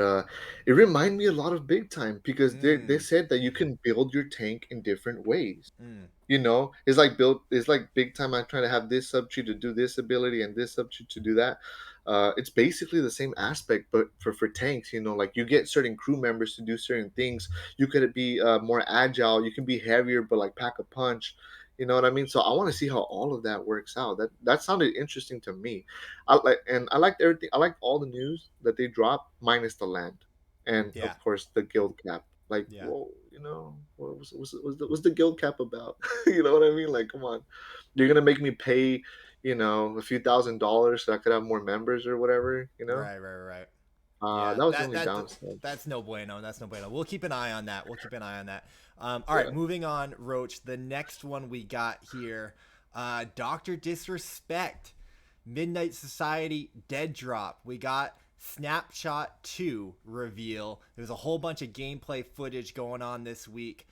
it reminded me a lot of Big Time because they Mm, said that you can build your tank in different ways. mm, It's like Big Time. I'm trying to have this sub tree to do this ability and this sub tree to do that. It's basically the same aspect, but for tanks, like you get certain crew members to do certain things. You could be more agile. You can be heavier, but like pack a punch. You know what I mean? So I want to see how all of that works out. That sounded interesting to me. I liked everything. I liked all the news that they dropped, minus the land, and yeah. of course the guild cap. Like, Yeah. whoa, what's the guild cap about? You know what I mean? Like, come on, you're gonna make me pay, a few $1,000 so I could have more members or whatever. Right. Yeah, That was the only downside. that's no bueno. That's no bueno. We'll keep an eye on that. We'll keep an eye on that. All right, Yeah. moving on, Roach. The next one we got here, Doctor Disrespect, Midnight Society, Dead Drop. We got Snapshot 2 reveal. There's a whole bunch of gameplay footage going on this week.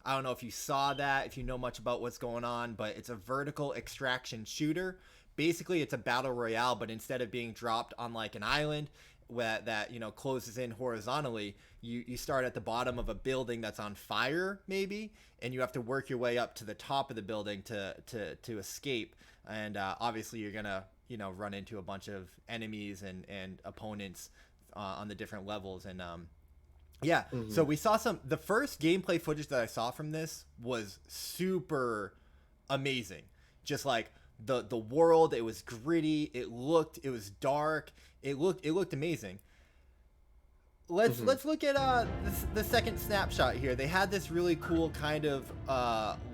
I don't know if you saw that, if you know much about what's going on, but it's a vertical extraction shooter. Basically, it's a battle royale, but instead of being dropped on like an island that closes in horizontally, you start at the bottom of a building that's on fire maybe, and you have to work your way up to the top of the building to escape. And obviously, you're gonna run into a bunch of enemies and opponents on the different levels. And yeah, so Hmm. we saw the first gameplay footage that I saw from this was super amazing. Just like the world, it was gritty, it was dark, it looked amazing. Hmm. Let's look at the second snapshot here. They had this really cool kind of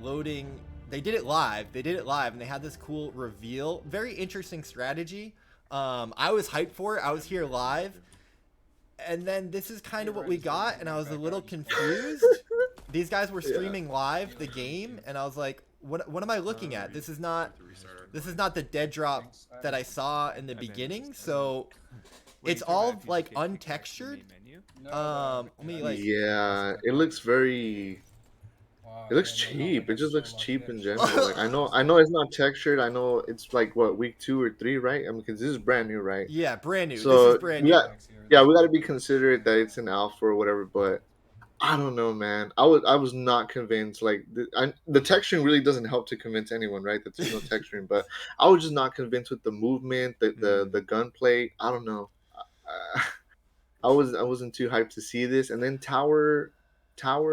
loading. They did it live. And they had this cool reveal. Very interesting strategy. I was hyped for it. I was here live, and then this is kind of what we got, and I was a little confused. These guys were Yeah. streaming live the game, and I was like, what am I looking at? This is not the dead drop that I saw in the beginning. So it's all like untextured. Let me like Yeah. It looks very. It looks cheap. It just looks cheap in general. Like I know it's not textured. I know it's like what, week 2 or 3, right? I mean, because this is brand new, right? yeah, brand new. This is So brand we new. got, yeah, we got to be considerate that it's an alpha or whatever. But I don't know, man. I was not convinced. Like the texturing really doesn't help to convince anyone, right? That there's no texturing. But I was just not convinced with the movement, the gunplay. I don't know. Uh, I wasn't too hyped to see this. And then Tower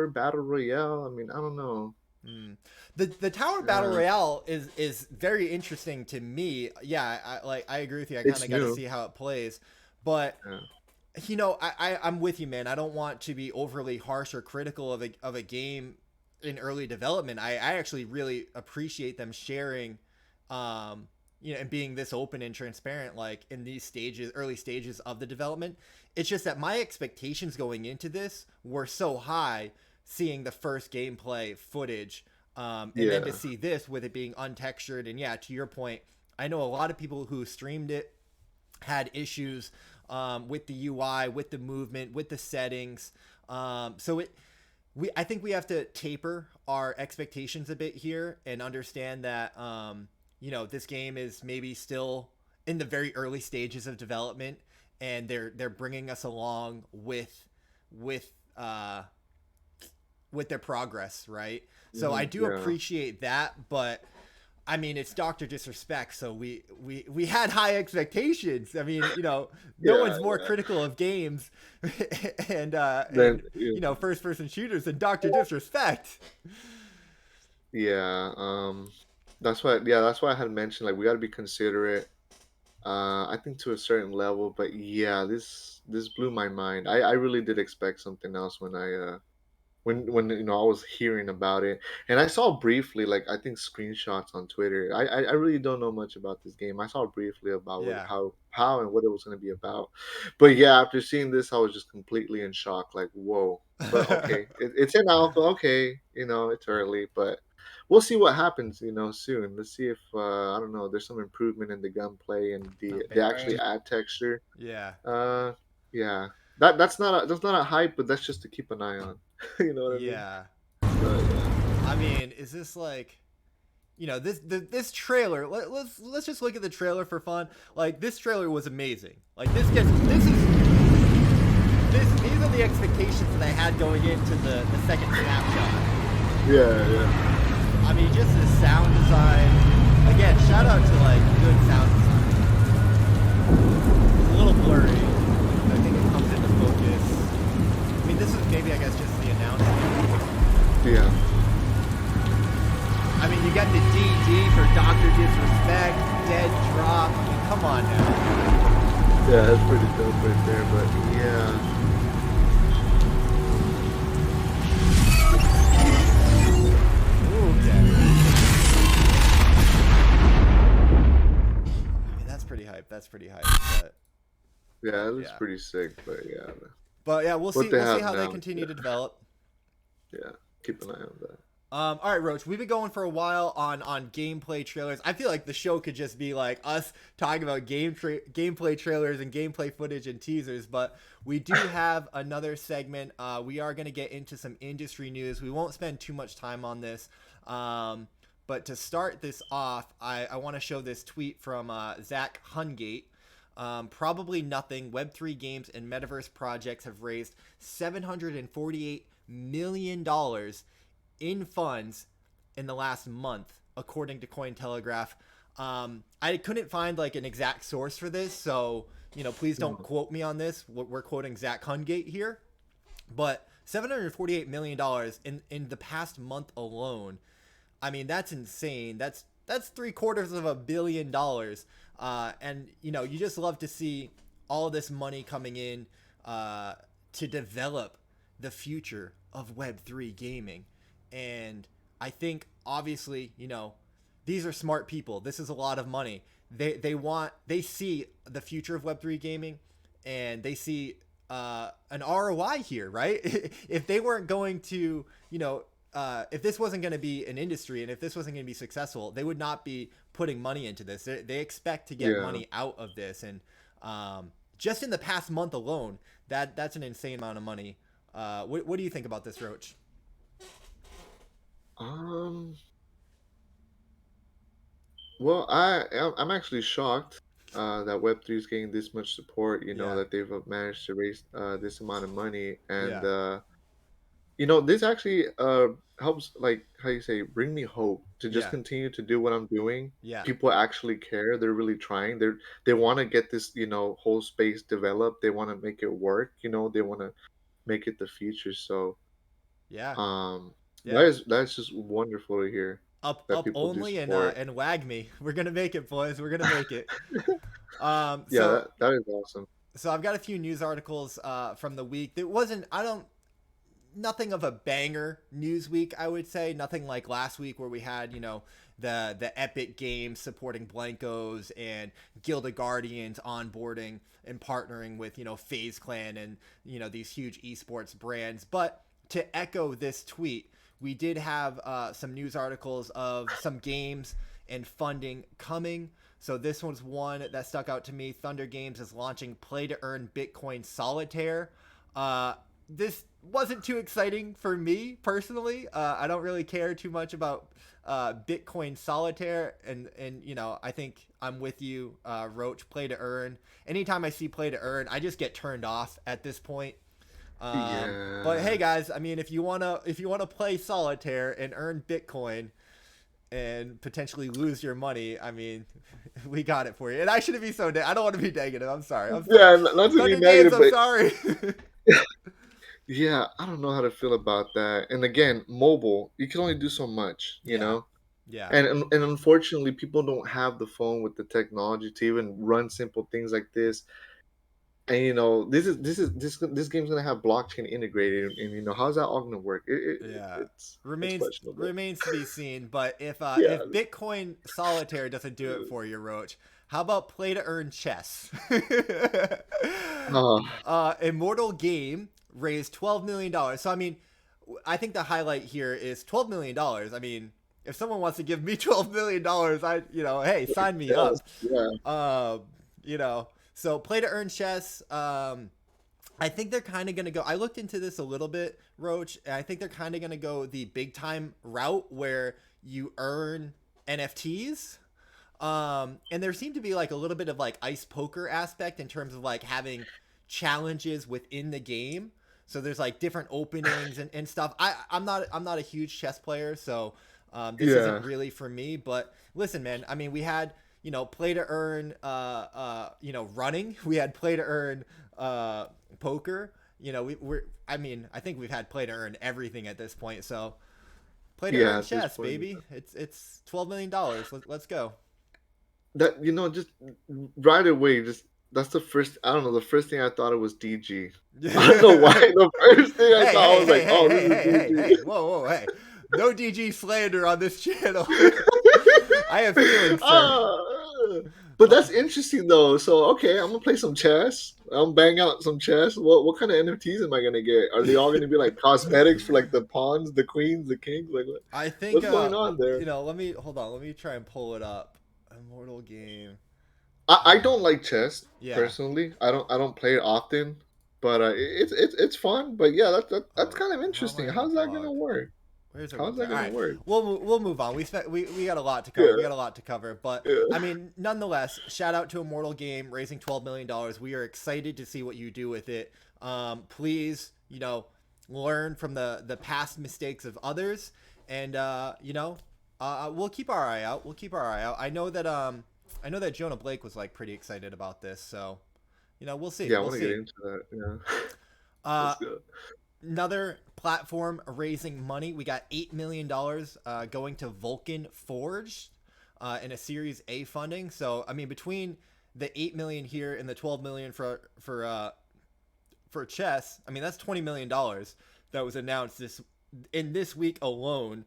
Battle Royale. I mean, I don't know. Mm. The tower battle Uh, royale is very interesting to me. Yeah, I agree with you. I kind it's of got to new. see how it plays, but Yeah. I'm with you, man. I don't want to be overly harsh or critical of a game in early development. I actually really appreciate them sharing, and being this open and transparent, like in these early stages of the development. It's just that my expectations going into this were so high, seeing the first gameplay footage, and then to Yeah. see this with it being untextured. And yeah, to your point, I know a lot of people who streamed it had issues with the UI, with the movement, with the settings. So I think we have to taper our expectations a bit here and understand that this game is maybe still in the very early stages of development, and they're bringing us along with uh, with their progress, right? So I do Yeah. appreciate that, but I mean, it's Doctor Disrespect, so we had high expectations. I mean, no Yeah. one's more Yeah. critical of games and Then yeah. first person shooters than Doctor Disrespect. Yeah. That's why I had mentioned, like, we got to be considerate. I think to a certain level, but yeah, this blew my mind. I really did expect something else when I was hearing about it, and I saw briefly, like, I think screenshots on Twitter. I really don't know much about this game. I saw briefly about Yeah. how and what it was going to be about, but yeah, after seeing this, I was just completely in shock. Like, whoa! But okay, it's an alpha. Okay, it's early, but. we'll see what happens, soon. Let's see if I don't know. There's some improvement in the gunplay and Oh, they baby. actually add texture. Yeah. Uh, yeah, that's not a hype, but that's just to keep an eye on. You know what I mean? Yeah. But yeah, I mean, is this like, this trailer? Let's just look at the trailer for fun. Like, this trailer was amazing. Like, these are the expectations that I had going into the second snapshot. yeah, yeah. I mean, just the sound design. Again, shout out to like good sound design. It's a little blurry. I think it comes into focus. I mean, this is maybe, I guess, just the announcement. Yeah. I mean, you got the DD for Doctor Disrespect, Dead Drop. I mean, come on now. Yeah, that's pretty dope right there. But yeah. Ooh, okay. I mean, that's pretty hype. That's pretty hype. Yeah, it But looks yeah. pretty sick, but yeah, But yeah, we'll what see. they We'll see have how they now, continue yeah, to develop. yeah, keep an eye on that. All right, Roach. We've been going for a while on gameplay trailers. I feel like the show could just be like us talking about gameplay trailers and gameplay footage and teasers. But we do have another segment. We are going to get into some industry news. We won't spend too much time on this. But to start this off, I want to show this tweet from Zach Hungate. Probably nothing. Web3 games and metaverse projects have raised $748 million in funds in the last month, according to Cointelegraph. I couldn't find like an exact source for this, so please don't quote me on this. We're quoting Zach Hungate here, but $748 million in the past month alone. I mean, that's insane. That's $750 million, and you just love to see all this money coming in to develop the future of Web3 gaming. And I think obviously, these are smart people. This is a lot of money. They see the future of Web3 gaming, and they see an ROI here, right? If they weren't going to, if this wasn't going to be an industry and if this wasn't going to be successful, they would not be putting money into this. They expect to get money out of this, and just in the past month alone, that's an insane amount of money. What do you think about this, Roach? Um, well, I'm actually shocked that Web3 is getting this much support. Yeah, That they've managed to raise this amount of money, and yeah, this actually helps, like how you say, bring me hope to just yeah, continue to do what I'm doing. yeah, People actually care. They're really trying. They want to get this whole space developed. They want to make it work. They want to make it the future. So yeah, um, yeah. that's just wonderful to hear that Up people do only, support. and wag me. We're gonna make it, boys. We're gonna make it. Yeah, So that is awesome. I've got a few news articles from the week. It wasn't. I don't. Nothing of a banger news week, I would say. Nothing like last week where we had, the Epic Games supporting Blankos and Guild of Guardians onboarding and partnering with, FaZe Clan and, these huge esports brands. But to echo this tweet, we did have some news articles of some games and funding coming. So this was one that stuck out to me. Thunder Games is launching play to earn Bitcoin Solitaire. This wasn't too exciting for me personally. I don't really care too much about Bitcoin Solitaire, and I think I'm with you, Roach. Play to earn. Anytime I see play to earn, I just get turned off at this point. But Yeah. hey, guys, I mean, if you wanna play Solitaire and earn Bitcoin and potentially lose your money, I mean, we got it for you. And I shouldn't be so. I don't want to be negative. I'm sorry. Yeah, not to be Thunder Games. negative, I'm but sorry. yeah, I don't know how to feel about that. And again, mobile, you can only do so much, Yeah. Yeah. And unfortunately, people don't have the phone with the technology to even run simple things like this. And this game's gonna have blockchain integrated, and how's that all gonna work? Yeah. It's questionable. Remains to be seen. But Yeah. if Bitcoin Solitaire doesn't do it for you, Roach, how about play to earn chess? Uh, Immortal Game raised $12 million. So I mean, I think the highlight here is $12 million. I mean, if someone wants to give me $12 million, hey, sign me Yes, up. yeah, Um, so play to earn chess. I think they're kind of going to go. I looked into this a little bit, Roach, and I think they're kind of going to go the big time route where you earn NFTs. And there seemed to be like a little bit of like ice poker aspect in terms of like having challenges within the game. So there's like different openings and stuff. I'm not a huge chess player, so this isn't yeah, really for me. But listen, man, I mean, we had play to earn running. We had play to earn poker. I mean, I think we've had play to earn everything at this point. So play to yeah. earn At this chess, point, baby. It's $12 million. Let's go. that just right away, just that's the first. I don't know. The first thing I thought it was DG. I don't know why. Hey, The first thing I hey, thought was hey, like, hey, oh, this hey, is hey, hey, DG. hey. Whoa, hey. No DG slander on this channel. I have feelings, sir. Ah, but that's interesting though. So okay, I'm gonna play some chess. I'm bang out some chess. What kind of NFTs am I gonna get? Are they all gonna be like cosmetics for like the pawns, the queens, the kings? Like I think, what's going on there? let me, hold on. Let me try and pull it up. Immortal game. I don't like chess Yeah. personally. I don't play it often, but it's fun. But yeah, that's Oh, kind of how am I interesting. on the How's that gonna blog? work? Where's our How's that website? All gonna right, work? we'll move on. We got a lot to cover. We Yeah, got a lot to cover, but I yeah, mean, nonetheless, shout out to Immortal Game raising $12 million. We are excited to see what you do with it. Please, learn from the past mistakes of others, and we'll keep our eye out. We'll keep our eye out. I know that Jonah Blake was like pretty excited about this, so we'll see. yeah. I We'll want to get see. into that. Yeah, Uh, let's go. Another platform raising money. We got $8 million going to Vulcan Forge in a Series A funding. So I mean, between the 8 million here and the 12 million for chess, I mean that's $20 million that was announced this week alone,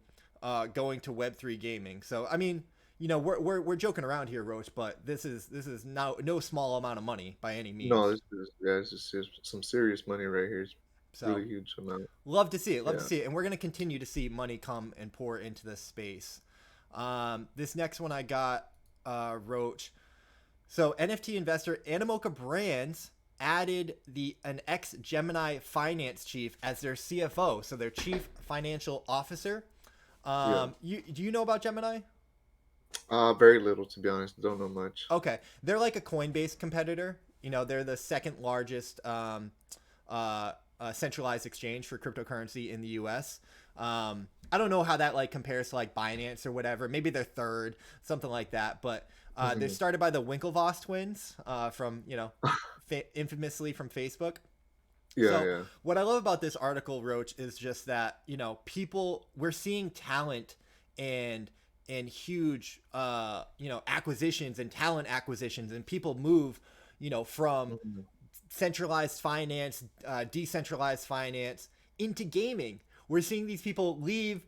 going to Web3 gaming. So I mean, we're joking around here, Roach, but this is no small amount of money by any No, means. this is some serious money right here. It's So really huge amount. love to see it. Love to Yeah. see it. And we're going to continue to see money come and pour into this space. This next one I got, Roach. So NFT investor Animoca Brands added an ex Gemini finance chief as their CFO, so their chief financial officer. Yeah. Do you know about Gemini? Very little to be honest. Don't know much. Okay, they're like a Coinbase competitor. They're the second largest centralized exchange for cryptocurrency in the U.S. I don't know how that like compares to like Binance or whatever. Maybe they're third, something like that. But they're Hmm. started by the Winklevoss twins, from infamously from Facebook. Yeah, So yeah. what I love about this article, Roach, is just that we're seeing talent and huge acquisitions and talent acquisitions, and people move from Mhm. centralized finance, decentralized finance into gaming. We're seeing these people leave.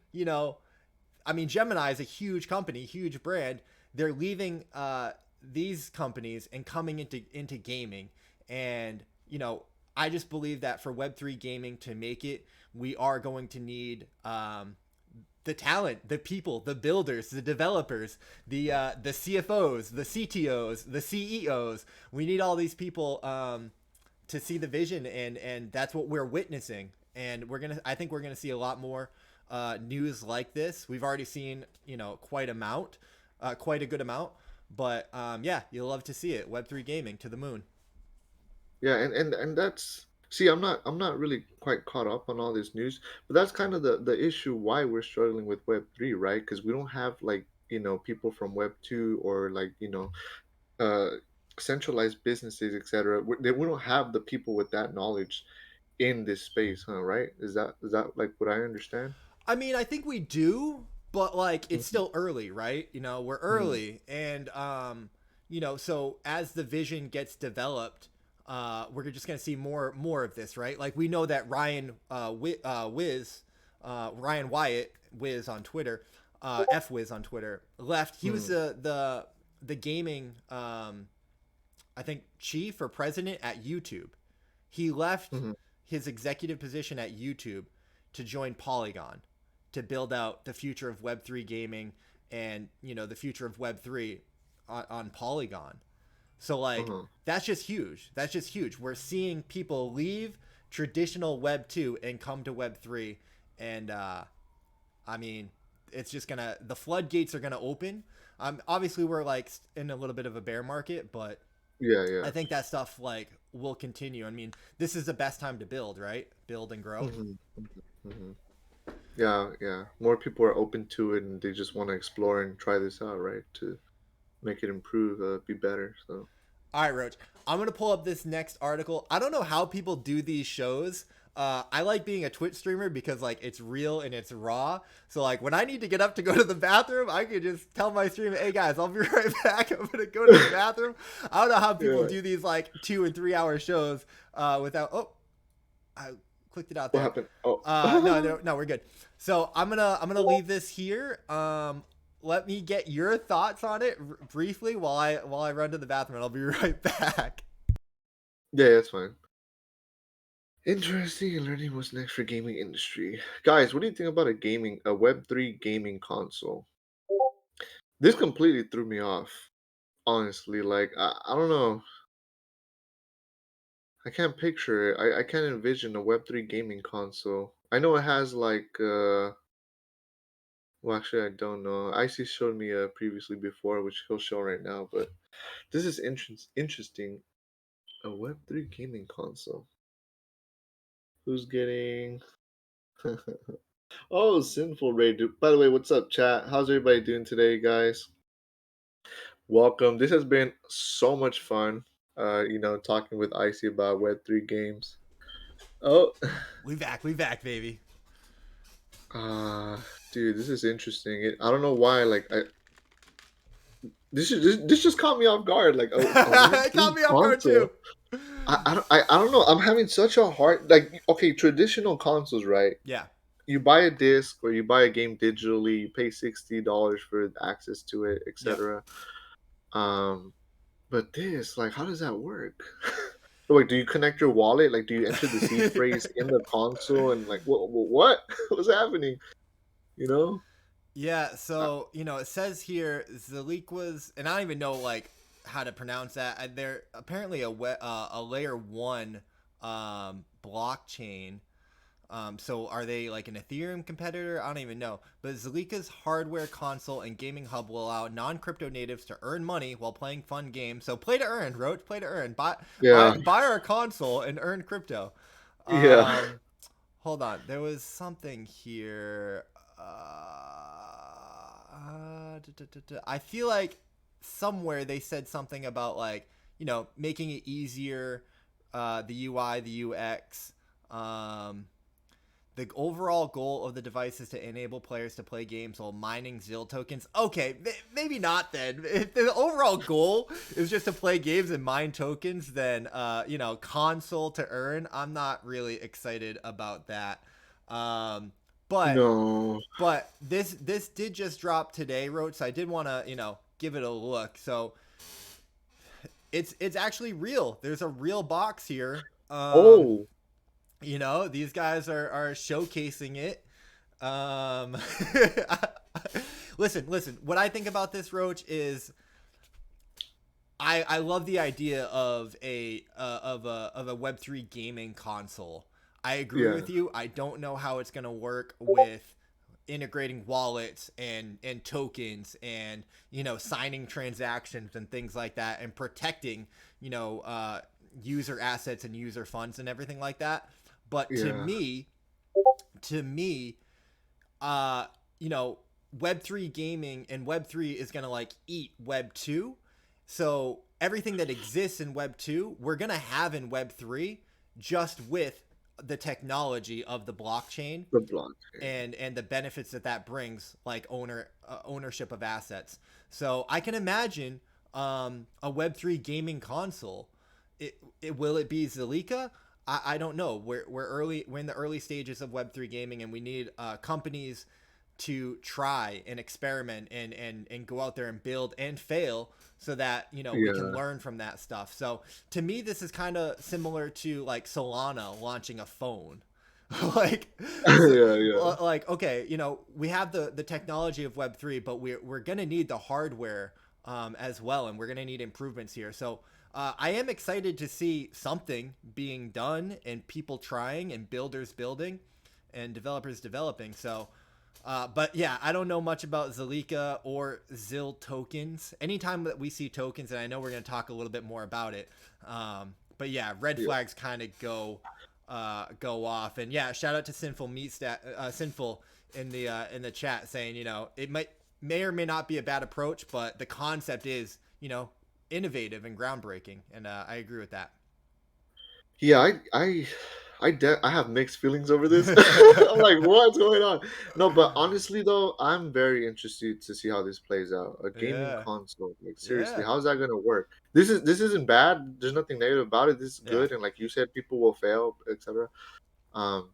I mean, Gemini is a huge company, huge brand. They're leaving these companies and coming into gaming, and I just believe that for Web3 gaming to make it, we are going to need the talent, the people, the builders, the developers, the CFOs, the CTOs, the CEOs. We need all these people to see the vision, and that's what we're witnessing. And I think we're gonna see a lot more news like this. We've already seen quite a good amount. But yeah, you'll love to see it. Web3 gaming to the moon. Yeah, and that's see, I'm not really quite caught up on all this news, but that's kind of the issue why we're struggling with Web3, right? Because we don't have like people from Web2 or like uh centralized businesses, etc. We don't have the people with that knowledge in this space, huh? Right? Is that like what I understand? I mean, I think we do, but like it's Mhm. still early, right? We're Mhm. early, and so as the vision gets developed, we're just gonna see more of this, right? Like we know that Ryan Wyatt Wiz on Twitter, F Wiz on Twitter left. He was Mhm. the gaming I think chief or president at YouTube. He left Mhm. his executive position at YouTube to join Polygon. to build out the future of Web3 gaming and the future of Web3 on Polygon. So like Uh-huh. that's just huge. That's just huge. We're seeing people leave traditional Web 2 and come to Web 3, and I mean, it's just gonna the floodgates are gonna open. Obviously we're like in a little bit of a bear market, but Yeah, yeah. I think that stuff like will continue. I mean, this is the best time to build, right? Build and grow. Hmm. Hmm. Yeah, yeah. More people are open to it, and they just want to explore and try this out, right? To make it improve, be better. So. All right, Roach. I'm gonna pull up this next article. I don't know how people do these shows. I like being a Twitch streamer because like it's real and it's raw. So like when I need to get up to go to the bathroom, I can just tell my stream, "Hey guys, I'll be right back. I'm gonna go to the bathroom." I don't know how people Yeah. do these like 2 and 3 hour shows without. Oh, I clicked it out What there. happened? Oh. No, no, no, we're good. So I'm gonna leave this here. Let me get your thoughts on it briefly while I run to the bathroom, and I'll be right back. Yeah, that's fine. Interesting and learning what's next for gaming industry. Guys, what do you think about a Web3 gaming console? This completely threw me off, honestly. Like, I don't know. I can't picture it. I can't envision a Web3 gaming console. I know it has like, well, actually, I don't know. Iceyyy showed me previously before, which he'll show right now, but this is interesting. A Web3 gaming console. Who's getting. Oh, Sinful Ray. By the way, what's up, chat? How's everybody doing today, guys? Welcome. This has been so much fun. Talking with Iceyyy about Web3 games. Oh, We back, baby. uh, dude, this is interesting. I don't know why. Like, this just caught me off guard. Like, a It Web3 caught me off guard too. console. I don't know. I'm having such a hard like. Okay, traditional consoles, right? Yeah. You buy a disc or you buy a game digitally. You pay $60 for access to it, Yep. etc. Um, but this, like, how does that work? Wait, do you connect your wallet? Like, do you enter the seed phrase in the console and like what? What's happening? You know? Yeah, Uh, so it says here the leak was, and I don't even know like how to pronounce that. They're apparently a layer one blockchain. So are they like an Ethereum competitor? I don't even know. But Zalika's hardware console and gaming hub will allow non-crypto natives to earn money while playing fun games. So play to earn, Roach. Play to earn. yeah, Buy our console and earn crypto. yeah. Um, Hold on. There was something here. I feel like somewhere they said something about like making it easier, the UI, the UX. Um, the overall goal of the device is to enable players to play games while mining ZIL tokens. Okay, maybe not then. If the overall goal is just to play games and mine tokens, then console to earn. I'm not really excited about that. Um, but No. this did just drop today, Roach. So I did want to give it a look. So it's actually real. There's a real box here. Oh, These guys are showcasing it. Um, listen. What I think about this, Roach, is I love the idea of a Web3 gaming console. I agree yeah, with you. I don't know how it's gonna work with integrating wallets and tokens and signing transactions and things like that and protecting user assets and user funds and everything like that. But yeah. to me, uh, Web3 gaming and Web3 is gonna like eat Web2. So everything that exists in Web2, we're gonna have in Web3, just with the technology of the blockchain The blockchain. and the benefits that brings, like ownership of assets. So I can imagine a Web3 gaming console. Will it be Zalika? I don't know. We're in the early stages of Web3 gaming, and we need companies to try and experiment and go out there and build and fail so that we can Yeah, learn from that stuff. So to me, this is kind of similar to like Solana launching a phone. like, so, Yeah, yeah. like, okay, we have the technology of Web3, but we're gonna need the hardware as well, and we're gonna need improvements here. So I am excited to see something being done and people trying and builders building and developers developing. So but yeah, I don't know much about Zalika or Zil tokens. Anytime that we see tokens, and I know we're going to talk a little bit more about it. But yeah, red Yeah. flags kind of go off. And yeah, shout out to Sinful in the chat saying, it may or may not be a bad approach, but the concept is, innovative and groundbreaking, and I agree with that. Yeah, I have mixed feelings over this. I'm like, what's going on? No, but honestly though, I'm very interested to see how this plays out. A gaming Yeah, console, like seriously, yeah, how's that gonna work? This isn't bad. There's nothing negative about it. This is yeah. good, and like you said, people will fail, etc. Um,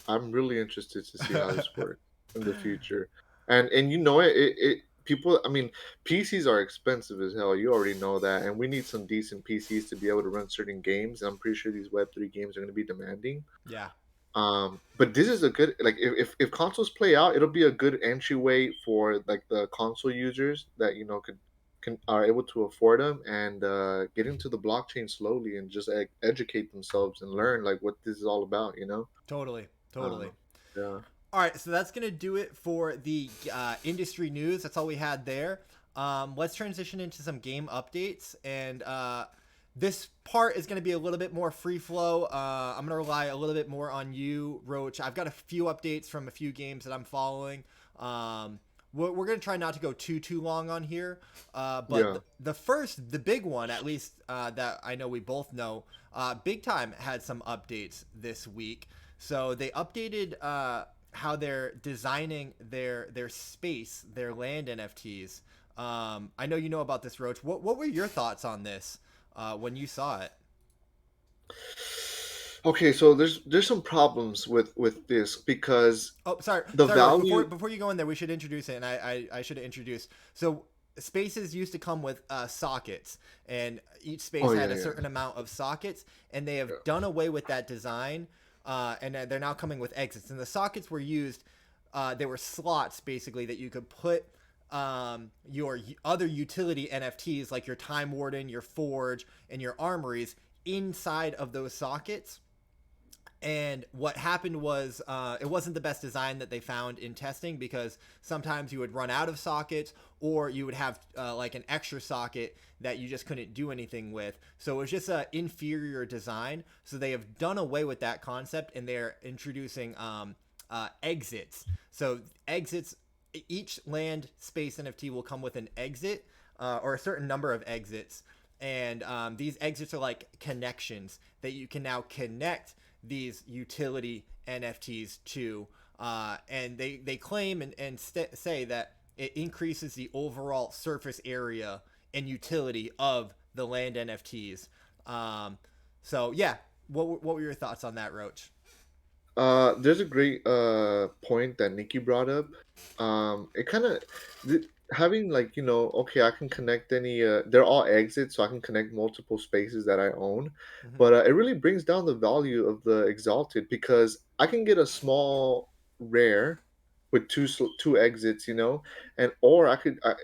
I'm really interested to see how this works in the future. And it people, I mean, PCs are expensive as hell. You already know that, and we need some decent PCs to be able to run certain games. I'm pretty sure these Web3 games are going to be demanding. Yeah, But this is a good, like, if consoles play out, it'll be a good entryway for like the console users that can are able to afford them and get into the blockchain slowly and just educate themselves and learn like what this is all about. totally, totally. Uh, yeah. All right, so that's going to do it for the industry news. That's all we had there. Let's transition into some game updates. And this part is going to be a little bit more free flow. I'm going to rely a little bit more on you, Roach. I've got a few updates from a few games that I'm following. We're going to try not to go too long on here. But Yeah. the big one, at least that I know we both know, Big Time had some updates this week. So they updated how they're designing their space, their land NFTs. I know you know about this, Roach. What were your thoughts on this when you saw it? Okay, so there's some problems with this because Oh, sorry, the Roach. Before value. before you go in there, we should introduce it, and I should have introduced. So spaces used to come with sockets, and each space Oh had yeah, a yeah, certain amount of sockets, and they have yeah. done away with that design, and they're now coming with exits. And the sockets were used; they were slots basically that you could put your other utility NFTs like your Time Warden, your Forge, and your Armories inside of those sockets. And what happened was it wasn't the best design that they found in testing, because sometimes you would run out of sockets, or you would have like an extra socket that you just couldn't do anything with. So it was just an inferior design. So they have done away with that concept, and they're introducing exits. So exits, each land space NFT will come with an exit, or a certain number of exits. And these exits are like connections that you can now connect these utility NFTs to. And they claim and say that it increases the overall surface area and utility of the land NFTs. So yeah, what were your thoughts on that, Roach? There's a great point that Nikki brought up. It kind of having like okay, I can connect any. They're all exits, so I can connect multiple spaces that I own. Mm-hmm. But it really brings down the value of the exalted because I can get a small rare with two exits, and or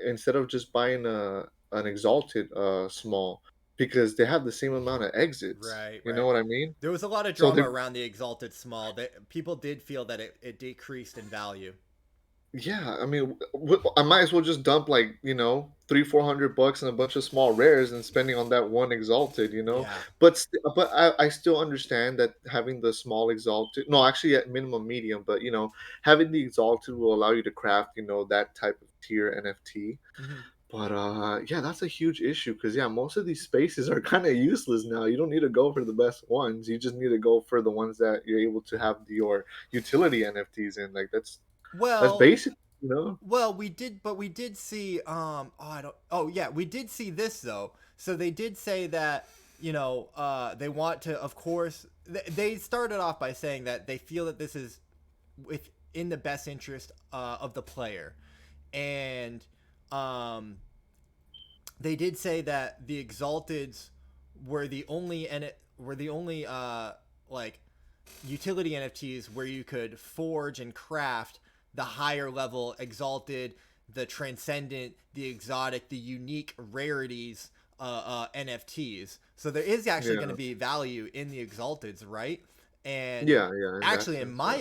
instead of just buying an exalted small because they have the same amount of exits. Right, You know right. what I mean? There was a lot of So drama they around the Exalted Small. That people did feel that it decreased in value. Yeah, I mean, I might as well just dump like 300-400 bucks and a bunch of small rares and spending on that one exalted. Yeah. But I still understand that having the small exalted, no, actually at minimum medium, but having the exalted will allow you to craft that type of tier NFT. Mm-hmm. But yeah, that's a huge issue because yeah, most of these spaces are kind of useless now. You don't need to go for the best ones. You just need to go for the ones that you're able to have your utility NFTs in. Like that's Well, basic. we did see I don't oh yeah, we did see this though. So they did say that, they want to, of course, they started off by saying that they feel that this is within the best interest of the player. And um they did say that the Exalteds were the only, and it were the only like utility NFTs where you could forge and craft the higher level exalted, the transcendent, the exotic, the unique rarities NFTs. So there is actually going to Yeah. be value in the exalteds, right? And Yeah, yeah, in that actually, in sense, yeah.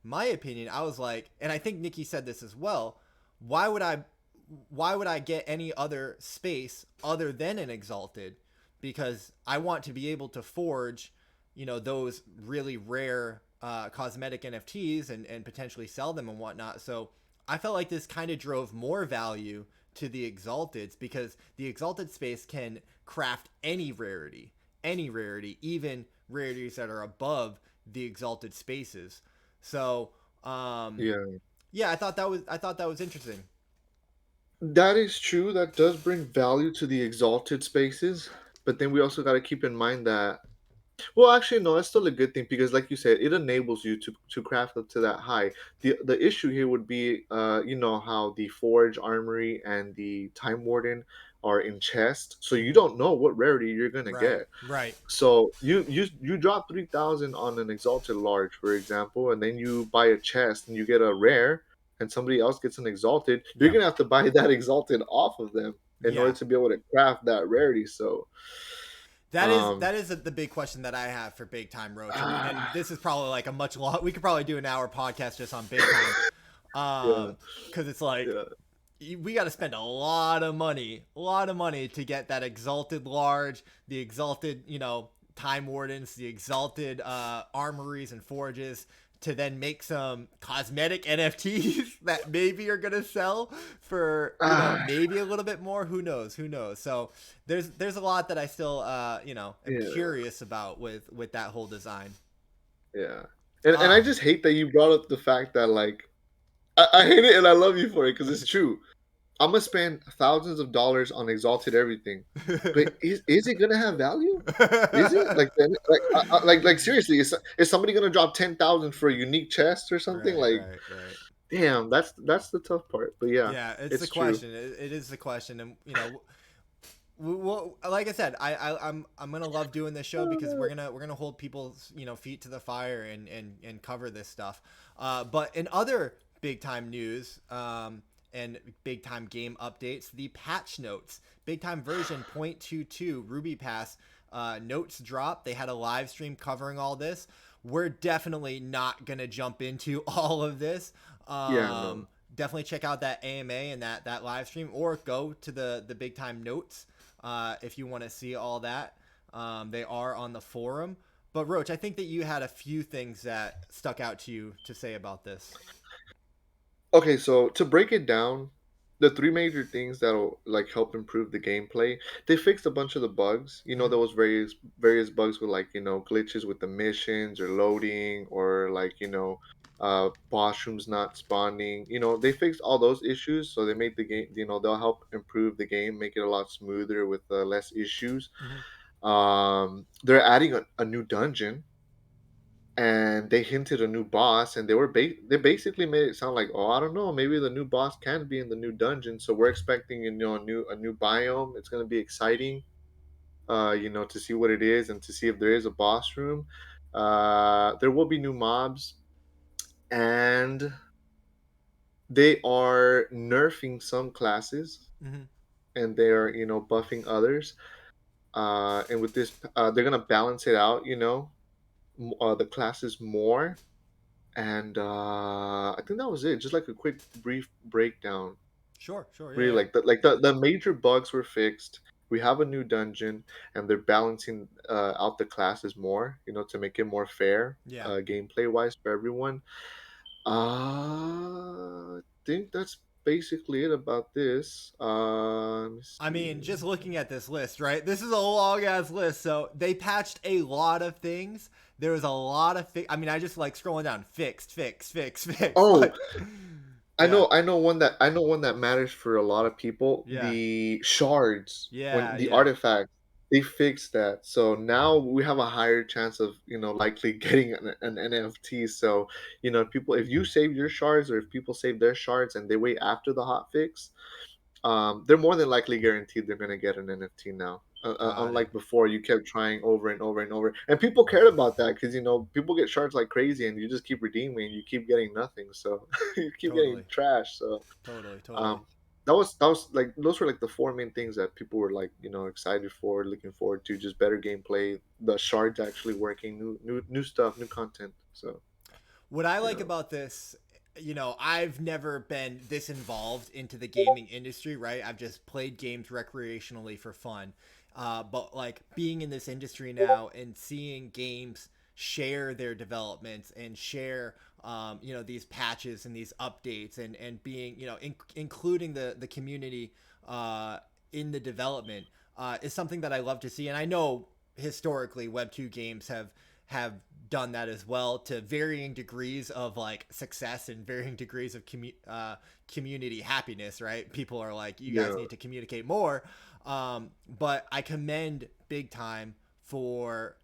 my opinion, I was like, and I think Nikki said this as well. Why would I? Why would I get any other space other than an exalted? Because I want to be able to forge, those really rare cosmetic NFTs and potentially sell them and whatnot. So I felt like this kind of drove more value to the exalteds because the exalted space can craft any rarity, even rarities that are above the exalted spaces. So Yeah. yeah, I thought that was interesting. That is true. That does bring value to the exalted spaces. But then we also got to keep in mind that, well, actually, no, that's still a good thing because, like you said, it enables you to craft up to that high. The issue here would be, you know, how the Forge Armory and the Time Warden are in chest, so you Mm-hmm. don't know what rarity you're gonna Right, get. right. So you drop 3,000 on an exalted large, for example, and then you buy a chest and you get a rare, and somebody else gets an exalted. You're Yep. gonna have to buy that exalted off of them in order Yeah. to be able to craft that rarity. So, um, That is the big question that I have for Big Time Roach, and ah, this is probably like a much long. We could probably do an hour podcast just on Big Time, yeah, because it's like yeah, we got to spend a lot of money to get that exalted large, the exalted, time wardens, the exalted armories and forges to then make some cosmetic NFTs that maybe are gonna sell for ah, maybe a little bit more. Who knows? So there's a lot that I still am yeah, curious about with that whole design. yeah. And I Uh, just hate that you brought up the fact that, like, I hate it and I love you for it because it's true. I'm gonna spend thousands of dollars on exalted everything, but is it gonna have value? Is it like like seriously? Is somebody gonna drop 10,000 for a unique chest or something? right, Like, right, right. damn, that's the tough part. But yeah, Yeah, it's the it's true. question. It is the question, and well, like I said, I'm gonna love doing this show because we're gonna hold people's feet to the fire and cover this stuff. But in other big time news, and big time game updates, the patch notes, big time version 0.22 Ruby Pass notes drop. They had a live stream covering all this. We're definitely not gonna jump into all of this. Yeah, no. Definitely check out that AMA and that live stream, or go to the big time notes if you want to see all that. They are on the forum. But Roach, I think that you had a few things that stuck out to you to say about this. Okay, so to break it down, the three major things that'll like help improve the gameplay, they fixed a bunch of the bugs. You know, Mm-hmm. there was various bugs with, like, you know, glitches with the missions or loading, or like, you know, boss rooms not spawning. You know, they fixed all those issues, so they made the game. You know, they'll help improve the game, make it a lot smoother with less issues. Mm-hmm. They're adding a new dungeon, and they hinted a new boss, and they basically made it sound like, oh, I don't know, maybe the new boss can be in the new dungeon, so we're expecting, you know, a new biome. It's going to be exciting, you know, to see what it is and to see if there is a boss room. There will be new mobs, and they are nerfing some classes, Mm-hmm. and they're, you know, buffing others, and with this, they're going to balance it out, you know, the classes more. And I think that was it. Just like a quick, brief breakdown. Sure, sure, yeah, Really, yeah, the major bugs were fixed. We have a new dungeon, and they're balancing out the classes more, you know, to make it more fair, yeah. gameplay wise for everyone. I think that's basically it about this. Let me I mean, see. just looking at this list, right? This is a long ass list. So they patched a lot of things. There was a lot of I mean, I just like scrolling down, fixed. Oh, Like, I yeah, know, I know one that matters for a lot of people. yeah, The shards, when yeah, the yeah. artifacts, they fixed that. So now we have a higher chance of, you know, likely getting an NFT. So, you know, people, if you save your shards, or if people save their shards and they wait after the hot fix, they're more than likely guaranteed they're gonna get an NFT now. Got it. Unlike before, you kept trying over and over and over, and people cared about that because people get shards like crazy, and you just keep redeeming, and you keep getting nothing, so you keep getting Totally. trash. So Totally. Totally. um, that was like those were like the four main things that people were like excited for, looking forward to, just better gameplay, the shards actually working, new stuff, new content. So What I you like know, about this, I've never been this involved into the gaming industry, right? I've just played games recreationally for fun. But like being in this industry now and seeing games share their developments and share, these patches and these updates and being, including the community uh, in the development is something that I love to see. And I know historically Web2 games have done that as well to varying degrees of like success and varying degrees of community happiness, right? People are like, you guys yeah, need to communicate more. But I commend big time for,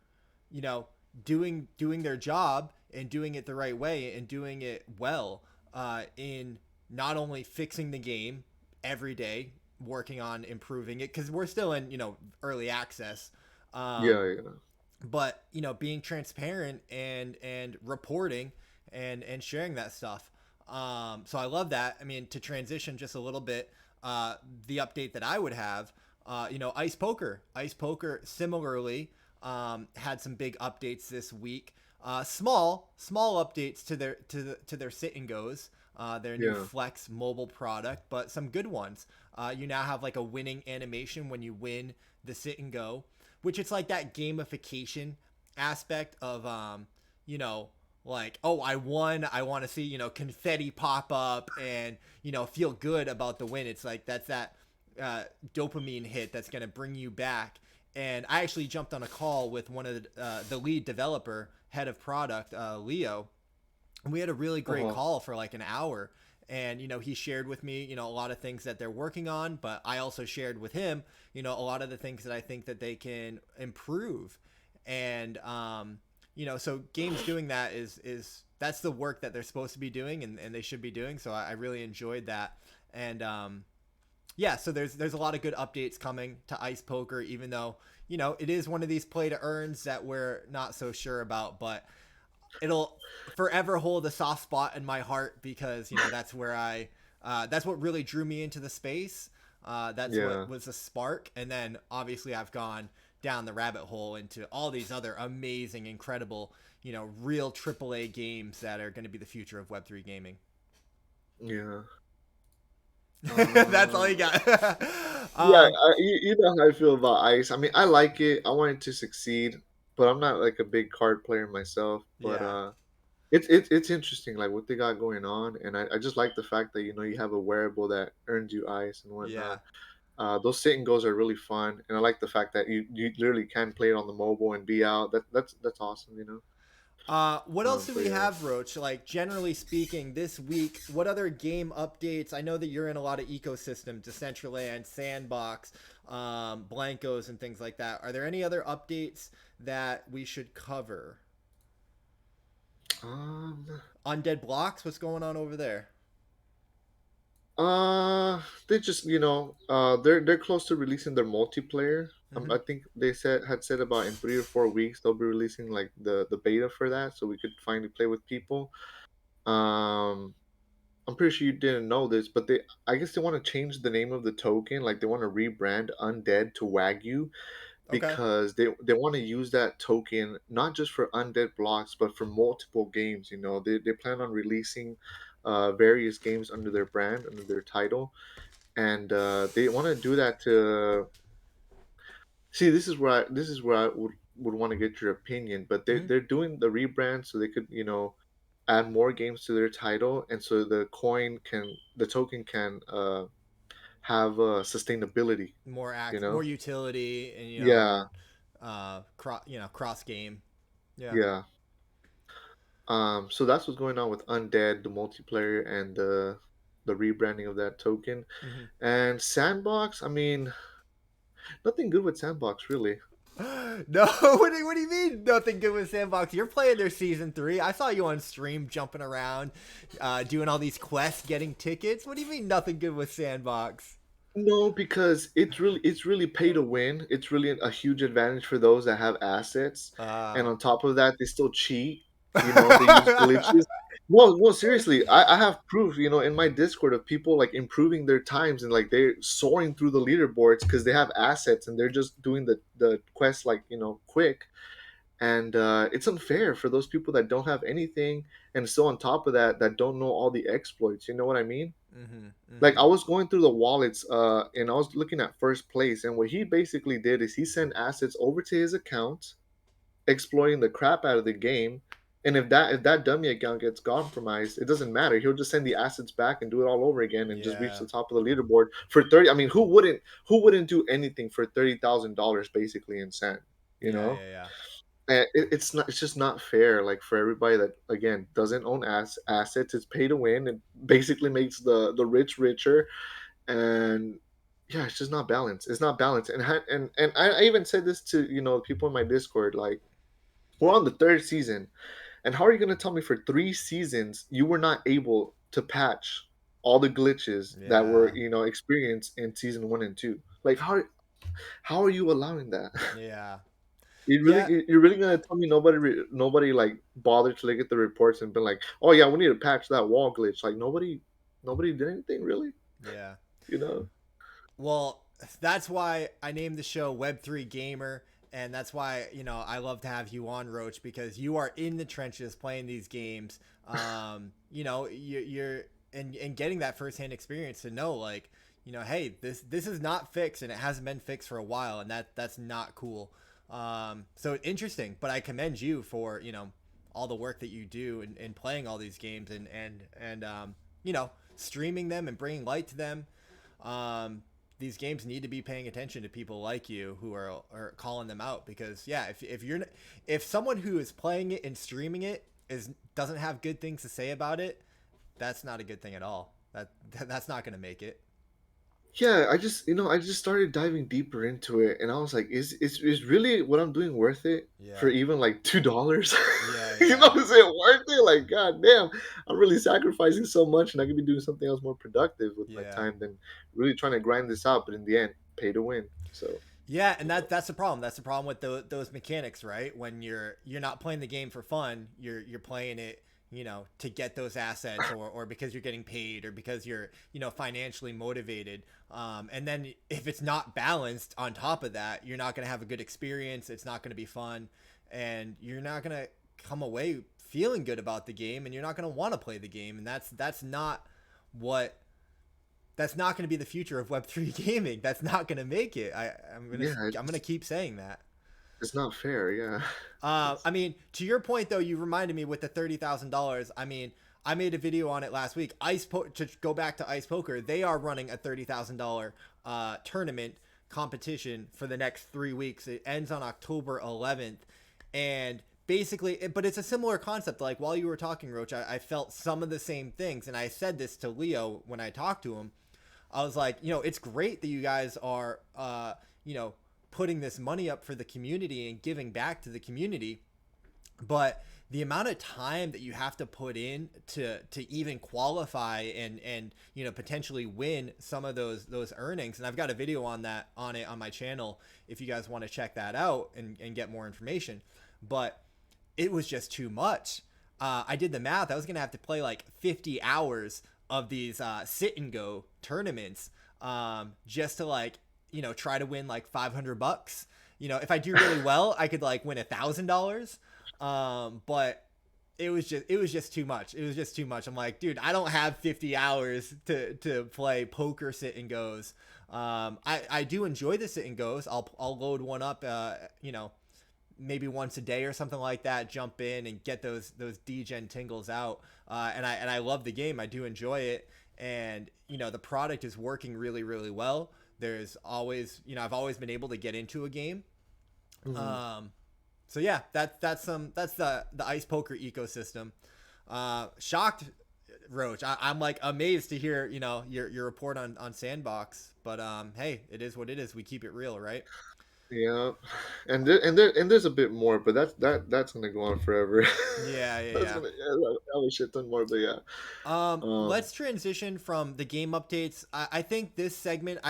you know, doing their job and doing it the right way and doing it well in not only fixing the game every day, working on improving it because we're still in, early access. yeah, Um, yeah, but being transparent and reporting and sharing that stuff. So I love that. I mean, to transition just a little bit, the update that I would have, Ice Poker similarly had some big updates this week. Small updates to their sit and goes, their new yeah. Flex mobile product, but some good ones. You now have like a winning animation when you win the sit and go, which it's like that gamification aspect of like, oh, I won, I want to see confetti pop up and feel good about the win. It's like that's that dopamine hit that's going to bring you back. And I actually jumped on a call with one of the lead developer, head of product, Leo, and we had a really great Uh-huh. call for like an hour. And he shared with me a lot of things that they're working on, but I also shared with him a lot of the things that I think that they can improve. And so games doing that is that's the work that they're supposed to be doing, and they should be doing. So I really enjoyed that. And yeah, so there's a lot of good updates coming to Ice Poker, even though it is one of these play to earns that we're not so sure about, but it'll forever hold a soft spot in my heart because that's where that's what really drew me into the space. That's Yeah. what was a spark, and then obviously I've gone down the rabbit hole into all these other amazing, incredible, real AAA games that are going to be the future of Web3 gaming. Yeah. That's all you Um, got. yeah, um, you know how I feel about Ice. I mean, I like it. I want it to succeed, but I'm not like a big card player myself. But yeah, it's interesting, like what they got going on, and I just like the fact that you have a wearable that earns you Ice and yeah. whatnot. Those sit and goes are really fun, and I like the fact that you literally can play it on the mobile and be out. That's awesome. What else do But we yeah. have, Roach? Like generally speaking, this week, what other game updates? I know that you're in a lot of ecosystems, Decentraland, Sandbox, Blankos, and things like that. Are there any other updates that we should cover? Um. Undead Blocks, what's going on over there? They just they're close to releasing their multiplayer. Mm-hmm. I think they said about in 3 or 4 weeks they'll be releasing like the beta for that, so we could finally play with people. Um, I'm pretty sure you didn't know this, but I guess they want to change the name of the token. Like they want to rebrand Undead to Wagyu Okay. because they want to use that token not just for Undead blocks but for multiple games. They plan on releasing various games under their brand, under their title, and they want to do that to see. This is where I would want to get your opinion, but they're Mm-hmm. they're doing the rebrand so they could add more games to their title, and so the token can have sustainability. More You know, utility, and yeah, cross game. Yeah. yeah. So that's what's going on with Undead, the multiplayer, and the rebranding of that token. Mm-hmm. And Sandbox, I mean, nothing good with Sandbox really. No, what do you mean? Nothing good with Sandbox. You're playing their season 3. I saw you on stream jumping around, doing all these quests, getting tickets. What do you mean nothing good with Sandbox? No, because it's really pay to win. It's really a huge advantage for those that have assets, and Uh, on top of that, they still cheat. They use glitches. No, no, seriously, I have proof. In my Discord of people like improving their times and like they're soaring through the leaderboards because they have assets and they're just doing the quest like quick. And it's unfair for those people that don't have anything and still on top of that that don't know all the exploits. You know what I mean? mhm, Like I mhm. was going through the wallets, and I was looking at first place, and what he basically did is he sent assets over to his account, exploiting the crap out of the game. And if that dummy account gets compromised, it doesn't matter. He'll just send the assets back and do it all over again and just reach Yeah. the top of the leaderboard for 30. I mean, who wouldn't do anything for $30,000 basically in sand, you Yeah, know? yeah, yeah. And it's just not fair like for everybody that again doesn't own assets. It's pay to win. It basically makes the rich richer, and yeah, it's just not balanced. It's not balanced. And I even said this to people in my Discord. Like, we're on the third season, and how are you going to tell me for 3 seasons you were not able to patch all the glitches that were Yeah. experienced in season 1 and 2? Like, how are you allowing that? Yeah. You really Yeah. you're really gonna tell me nobody like bothered to look at the reports and been like, oh yeah, we need to patch that wall glitch. Like nobody did anything really, Yeah. you know? Well, that's why I named the show Web3 Gamer, and that's why I love to have you on, Roach, because you are in the trenches playing these games. You're and getting that firsthand experience to know, like, hey, this is not fixed, and it hasn't been fixed for a while, and that's not cool. So interesting, but I commend you for all the work that you do in playing all these games and streaming them and bringing light to them. um, these games need to be paying attention to people like you who are calling them out, because yeah, if someone who is playing it and streaming it is doesn't have good things to say about it, that's not a good thing at all. That's not going to make it. Yeah, I just started diving deeper into it, and I was like, is really what I'm doing worth it for Yeah, even like $2? yeah, yeah, Is it worth it? Like, god damn, I'm really sacrificing so much, and I could be doing something else more productive with my yeah. time than really trying to grind this out. But in the end, pay to win. So, Yeah, and you know, that's the problem. That's the problem with those mechanics, right? When you're not playing the game for fun, you're playing it, to get those assets, or because you're getting paid, or because you're financially motivated. And then if it's not balanced on top of that, you're not going to have a good experience. It's not going to be fun, and you're not going to come away feeling good about the game, and you're not going to want to play the game. And what that's not going to be the future of Web3 gaming. That's not going to make it. yeah, I'm gonna keep saying that. it's not fair. Yeah, I mean, to your point though, you reminded me with the $30,000. I mean, I made a video on it last week. To go back to Ice Poker, they are running a $30,000 tournament competition for the next 3 weeks. It ends on October 11th, and basically, but it's a similar concept. Like while you were talking, Roach, I felt some of the same things, and I said this to Leo when I talked to him. I was like, it's great that you guys are, putting this money up for the community and giving back to the community, but the amount of time that you have to put in to even qualify and potentially win some of those earnings. And I've got a video on it on my channel if you guys want to check that out and get more information. But it was just too much. I did the math. I was gonna have to play like 50 hours of these sit and go tournaments, just to like try to win like $500. If I do really well, I could like win $1,000. But it was just too much. It was just too much. I'm like, dude, I don't have 50 hours to play poker sit and goes. I do enjoy the sit and goes. I'll load one up. Maybe once a day or something like that. Jump in and get those degen tingles out. And I love the game. I do enjoy it, and the product is working really really well. There's always I've always been able to get into a game. Mhm. Um, so yeah, that's the ice poker ecosystem. Shocked, Roach. I'm like amazed to hear your report on Sandbox, but hey, it is what it is. We keep it real, right? Yeah, and there's a bit more, but that's gonna go on forever. Yeah, yeah, That's yeah. gonna have a shit ton more, but yeah. Let's transition from the game updates. I think this segment,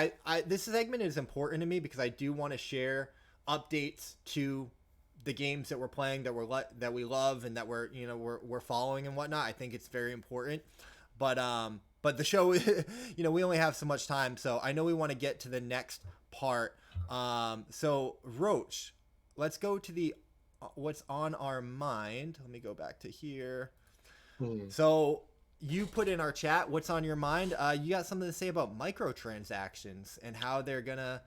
this segment is important to me because I do want to share updates to the games that we're playing that that we love and that we're following and whatnot. I think it's very important. But the show, we only have so much time, so I know we want to get to the next part. So Roach, let's go to the what's on our mind. Let me go back to here. Hmm. So you put in our chat what's on your mind. You got something to say about microtransactions and how they're gonna,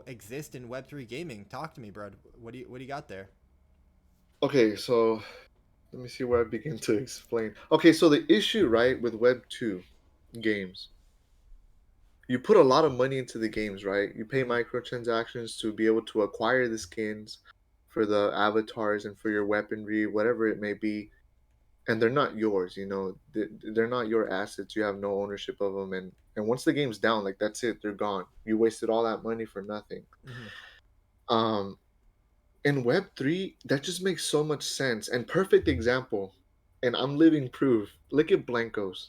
exist in Web3 gaming. Talk to me, bro. What do you got there? Okay, so let me see where I begin to explain. Okay, so the issue, right, with Web 2 games, you put a lot of money into the games, right? You pay Mm-hmm. microtransactions to be able to acquire the skins for the avatars and for your weaponry, whatever it may be, and they're not yours. They're not your assets. You have no ownership of them, and once the game's down, like that's it, they're gone. You wasted all that money for nothing. Mm-hmm. Um, in Web 3, that just makes so much sense. And perfect example, and I'm living proof. Look at Blankos.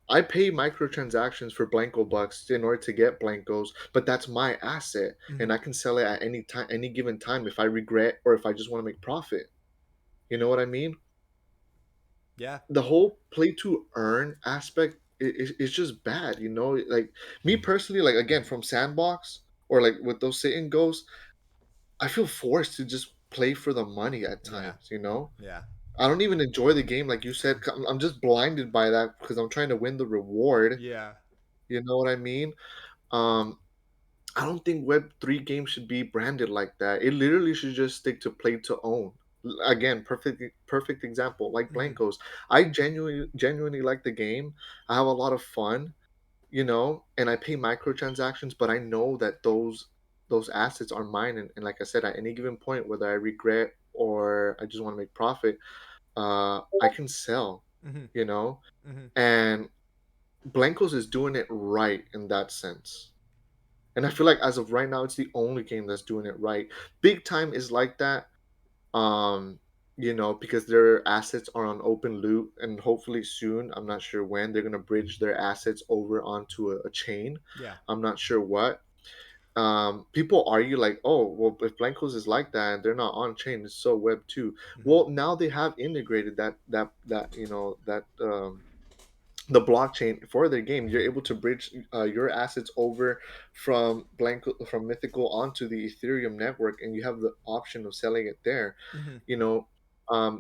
I pay microtransactions for Blanco bucks in order to get Blancos, but that's my asset, and Mm-hmm. I can sell it at any time, any given time, if I regret or if I just want to make profit. You know what I mean? Yeah. The whole play to earn aspect is just bad. Like me personally, like again from Sandbox or like with those sit and goes, I feel forced to just play for the money at Yeah. times. Yeah. I don't even enjoy the game, like you said. I'm just blinded by that because I'm trying to win the reward. Yeah. You know what I mean? Um, I don't think Web 3 games should be branded like that. It literally should just stick to play to own. Again, perfect example, like Mm-hmm. Blancos. I genuinely like the game. I have a lot of fun, and I pay microtransactions, but I know that those assets are mine, and like I said, at any given point, whether I regret or I just want to make profit, I can sell, Mm-hmm. you know? Mm-hmm. And Blancos is doing it right in that sense. And I feel like as of right now, it's the only game that's doing it right. Big Time is like that, um, because their assets are on open loot, and hopefully soon, I'm not sure when, they're gonna bridge their assets over onto a chain. Yeah. I'm not sure what. People argue like, oh, well, if Blancos is like that and they're not on chain, it's so Web 2. Mm-hmm. Well, now they have integrated that the blockchain for their game. You're able to bridge your assets over from Mythical onto the Ethereum network, and you have the option of selling it there. Mm-hmm. you know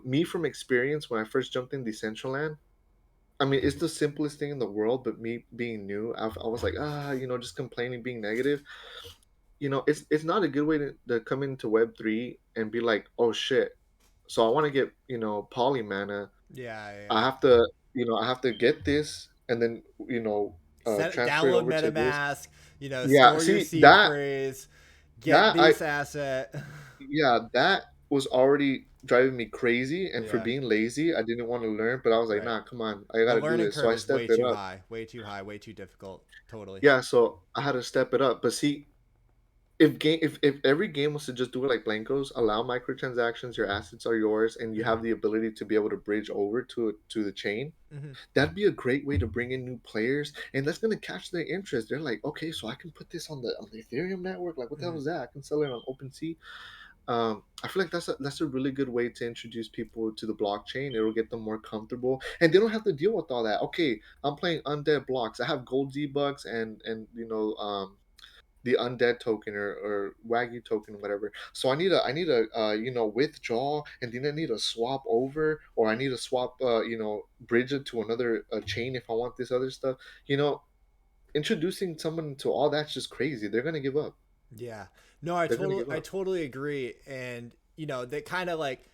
Me, from experience, when I first jumped in Decentraland, I mean, it's the simplest thing in the world, but me being new, I was like, just complaining, being negative. It's not a good way to come into Web 3 and be like, oh shit, so I want to get poly mana. Yeah. I Yeah. have to, I have to get this and then, transfer it Download over to this. MetaMask. Yeah, Store your see seed that phrase. Get that I this asset. yeah, that was already driving me crazy, and for Yeah. being lazy, I didn't want to learn, but I was like, Right. nah, come on, I The got to do learning this. So curve I is way stepped it too up. high, way too high, way too difficult. Totally. Yeah, so I had to step it up. But see, if every game was to just do it like Blancos, allow microtransactions, your assets are yours, and you Mm-hmm. have the ability to be able to bridge over to the chain, Mm-hmm. that'd be a great way to bring in new players, and that's gonna catch their interest. They're like, okay, so I can put this on the Ethereum network. Like, what the hell Mm-hmm. is that? I can sell it on OpenSea. I feel like that's a really good way to introduce people to the blockchain. It'll get them more comfortable, and they don't have to deal with all that. Okay, I'm playing undead blocks. I have gold Z bucks and the undead token or wagyu token, whatever. So I need a withdraw, and then I need to swap over, or I need to swap bridge it to another chain if I want this other stuff. you know Introducing someone to all that's just crazy. They're gonna give up. Yeah. No, I They're gonna totally give I up. totally agree. And that kind of like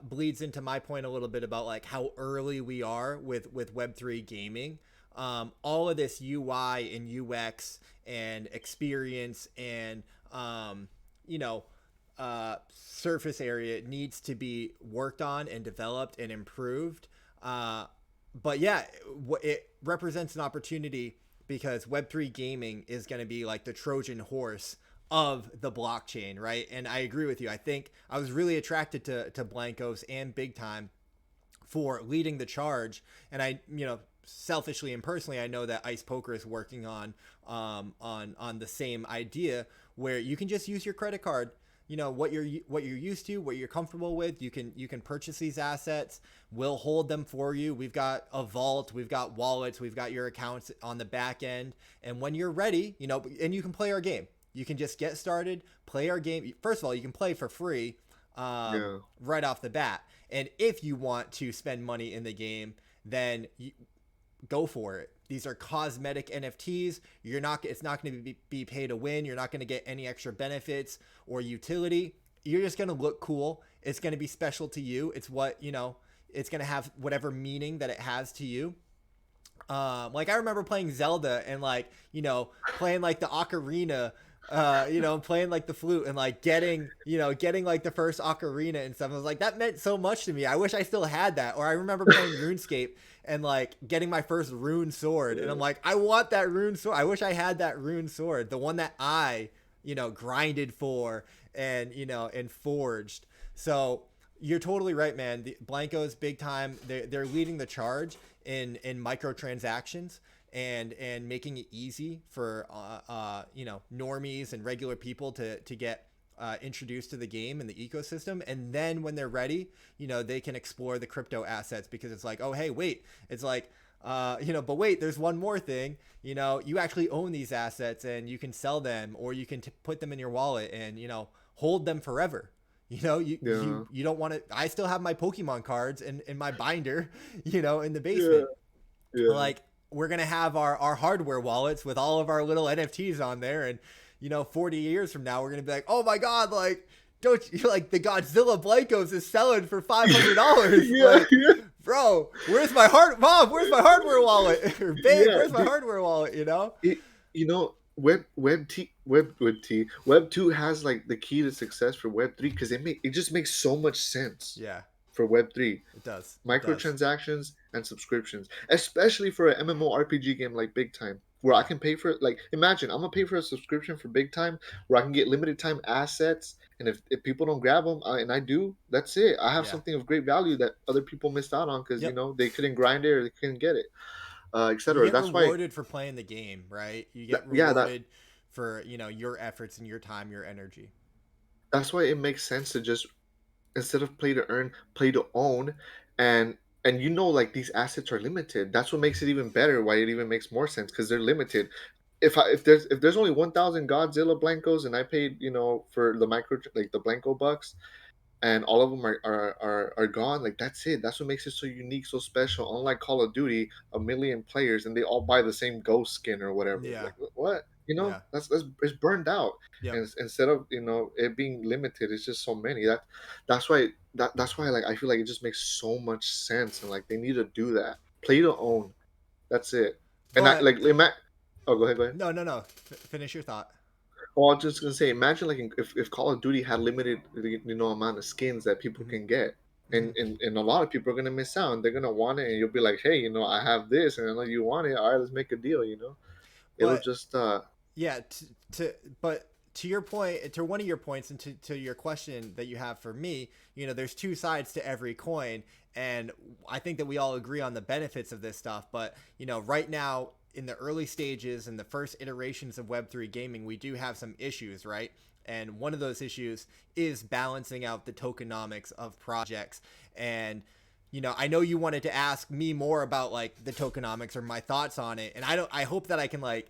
bleeds into my point a little bit about like how early we are with Web3 gaming. All of this UI and UX and experience and you know surface area needs to be worked on and developed and improved. But yeah, it represents an opportunity because Web3 gaming is going to be like the Trojan horse of the blockchain, right? And I agree with you. I think I was really attracted to Blankos and Big Time for leading the charge. And I, selfishly and personally, I know that Ice Poker is working on the same idea where you can just use your credit card. What you're used to, what you're comfortable with. You can purchase these assets. We'll hold them for you. We've got a vault. We've got wallets. We've got your accounts on the back end. And when you're ready, and you can play our game. You can just get started, play our game. First of all, you can play for free Yeah. right off the bat. And if you want to spend money in the game, then go for it. These are cosmetic NFTs. It's not going to be pay to win. You're not going to get any extra benefits or utility. You're just going to look cool. It's going to be special to you. It's it's going to have whatever meaning that it has to you. Like I remember playing Zelda and playing like the ocarina, playing like the flute and like getting like the first ocarina and stuff. I was like, that meant so much to me. I wish I still had that. Or I remember playing RuneScape and like getting my first rune sword. And I'm like, I want that rune sword. I wish I had that rune sword, the one that I, grinded for and forged. So you're totally right, man. The Blanco's big time. They're leading the charge in microtransactions and making it easy for normies and regular people to get introduced to the game and the ecosystem. And then when they're ready, they can explore the crypto assets because it's like, oh hey, wait, it's like but wait, there's one more thing. You actually own these assets and you can sell them or you can put them in your wallet and hold them forever. You Yeah. you don't want to. I still have my Pokemon cards in my binder, in the Yeah. basement. Yeah. Like we're gonna have our hardware wallets with all of our little NFTs on there, and 40 years from now, we're gonna be like, oh my god, like don't you like the Godzilla Blankos is selling for $500? Yeah. Like, Yeah. bro, where's my mom? Where's my hardware wallet? Or babe, Yeah. where's my hardware wallet? It, Web 2 has like the key to success for Web 3 because it just makes so much sense Yeah, for Web 3. it does. It does. Microtransactions and subscriptions, especially for an MMORPG game like Big Time, where I Yeah. can pay for like imagine I'm gonna pay for a subscription for Big Time where I can get limited time assets, and if people don't grab them, and I do, that's it. I have Yeah. something of great value that other people missed out on because Yep. they couldn't grind it or they couldn't get it, You etc. get That's why, rewarded for playing the game, right? You get yeah, that rewarded for your efforts and your time, your energy. that's why it makes sense to just instead of play to earn, play to own, and like these assets are limited. That's what makes it even better. Why it even makes more sense because they're limited. If there's only 1,000 Godzilla Blancos and I paid for the micro like the Blanco bucks, and all of them are gone, like that's it. That's what makes it so unique, so special. Unlike Call of Duty, a million players and they all buy the same ghost skin or whatever. Yeah. Like what? Yeah. That's it's burned out. Yep. And instead of it being limited, it's just so many. That's why like I feel like it just makes so much sense, and like they need to do that. Play to own. That's it. And I But like oh, go ahead, go ahead. no, no, no. Finish your thought. Oh, I was just gonna say, imagine like if Call of Duty had limited amount of skins that people Hmm. can get, Hmm. and a lot of people are gonna miss out. And they're gonna want it, and you'll be like, hey, I have this, and I know you want it. All right, let's make a deal. It'll But just yeah, to your point, to one of your points, and to your question that you have for me, there's two sides to every coin, and I think that we all agree on the benefits of this stuff. But right now in the early stages and the first iterations of Web3 gaming, we do have some issues, right? And one of those issues is balancing out the tokenomics of projects. And I know you wanted to ask me more about like the tokenomics or my thoughts on it, and I hope that I can like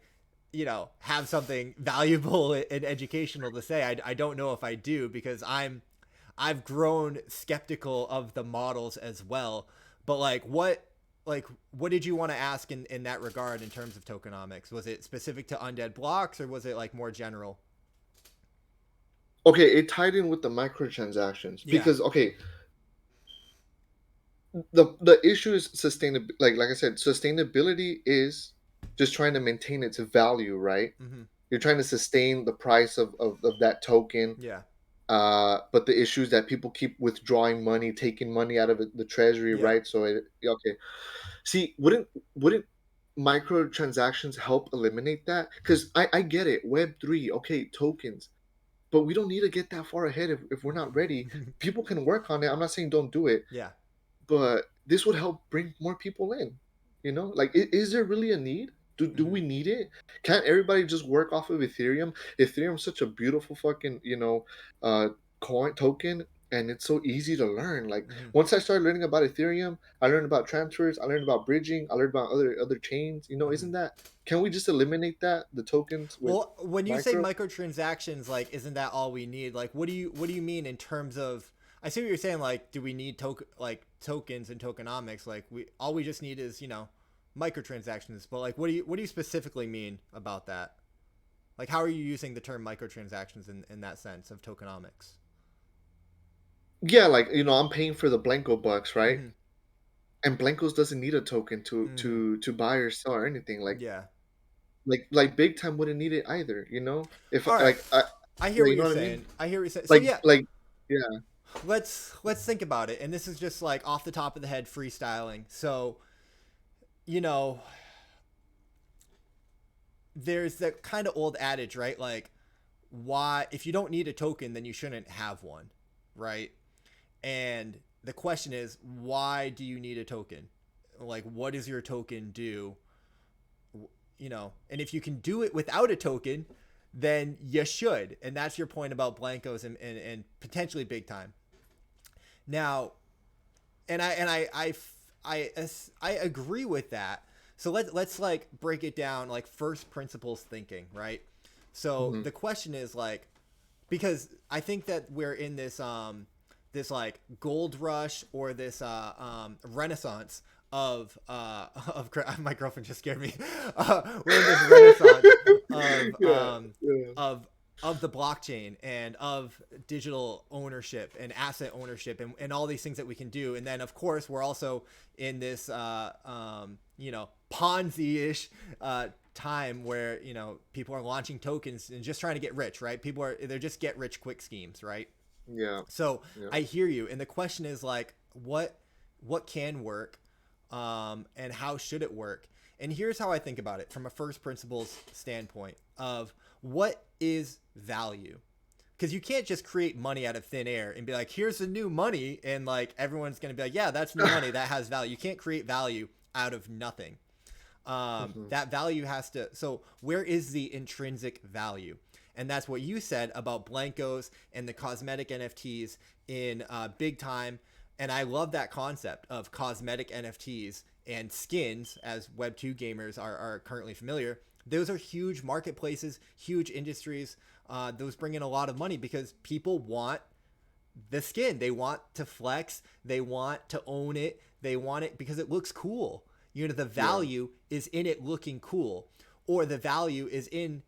have something valuable and educational to say. I don't know if I do because I've grown skeptical of the models as well. But what did you want to ask in that regard in terms of tokenomics? Was it specific to undead blocks or was it like more general? okay. It tied in with the microtransactions Yeah. because okay, the issue is sustainability. Like I said, sustainability is just trying to maintain its value, right? Mm-hmm. You're trying to sustain the price of that token. Yeah. But the issue is that people keep withdrawing money, taking money out of the treasury, Yep. right? So okay. See, wouldn't microtransactions help eliminate that? Because I get it, Web3, okay, tokens, but we don't need to get that far ahead if we're not ready. People can work on it. I'm not saying don't do it, Yeah. but this would help bring more people in. You know, like, is there really a need? Do Hmm. we need it? Can't everybody just work off of Ethereum? Ethereum's such a beautiful fucking, uh, coin token, and it's so easy to learn. Like, Hmm. once I started learning about Ethereum, I learned about transfers, I learned about bridging, I learned about other chains. Hmm. Isn't that? Can we just eliminate that, the tokens with Well, when you say micro? microtransactions, like, isn't that all we need? Like, what do you mean in terms of? I see what you're saying. Like, do we need tokens and tokenomics? Like, we just need is microtransactions. But like, what do you specifically mean about that? Like, how are you using the term microtransactions in that sense of tokenomics? Yeah, like, I'm paying for the Blanco bucks, right? Mm-hmm. And Blancos doesn't need a token to Mm-hmm. to to buy or sell or anything. Like Yeah. like big time wouldn't need it either. If All right. like I I hear yeah, what you you're know what I mean. saying. I hear what you're saying. So Like yeah, like yeah let's think about it. And this is just like off the top of the head freestyling. So you know, there's that kind of old adage, right? Like, why, if you don't need a token, then you shouldn't have one, right? And the question is, why do you need a token? Like, what does your token do? And if you can do it without a token, then you should. And that's your point about blancos and potentially big time. Now, and I agree with that. So let's like break it down, like first principles thinking, right? So hmm the question is like, because I think that we're in this like gold rush or this renaissance of my girlfriend just scared me. We're in this renaissance of yeah yeah of of the blockchain and of digital ownership and asset ownership and all these things that we can do. And then of course we're also in this Ponzi-ish time where people are launching tokens and just trying to get rich, right? They're just get rich quick schemes, right? yeah So yeah I hear you, and the question is like, what can work, and how should it work? And here's how I think about it from a first principles standpoint of what is value, because you can't just create money out of thin air and be like, here's the new money, and like everyone's gonna be like, yeah, that's new money, that has value. You can't create value out of nothing. hmm That value has to. So where is the intrinsic value? And that's what you said about blancos and the cosmetic NFTs in big time. And I love that concept of cosmetic NFTs and skins, as Web2 gamers are currently familiar. Those are huge marketplaces, huge industries. Those bring in a lot of money because people want the skin. They want to flex. They want to own it. They want it because it looks cool. The yeah value is in it looking cool, or the value is in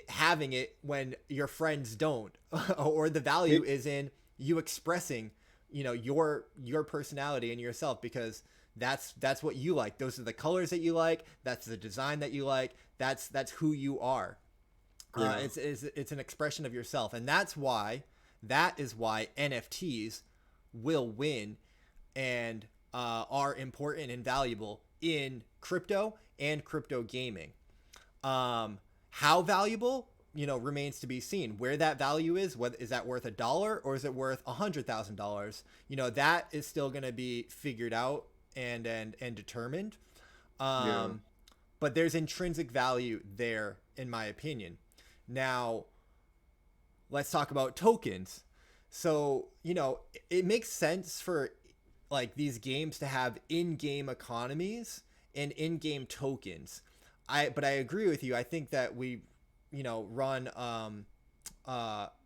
having it when your friends don't, or the value it, is in you expressing, your personality and yourself because that's what you like. Those are the colors that you like. That's the design that you like. That's who you are. yeah It's an expression of yourself, and that is why NFTs will win and are important and valuable in crypto and crypto gaming. How valuable, remains to be seen. Where that value is, whether is that worth $1 or is it worth $100,000? That is still going to be figured out and determined. yeah Um, but there's intrinsic value there, in my opinion. Now, let's talk about tokens. So, it makes sense for like these games to have in-game economies and in-game tokens. But I agree with you. I think that we, run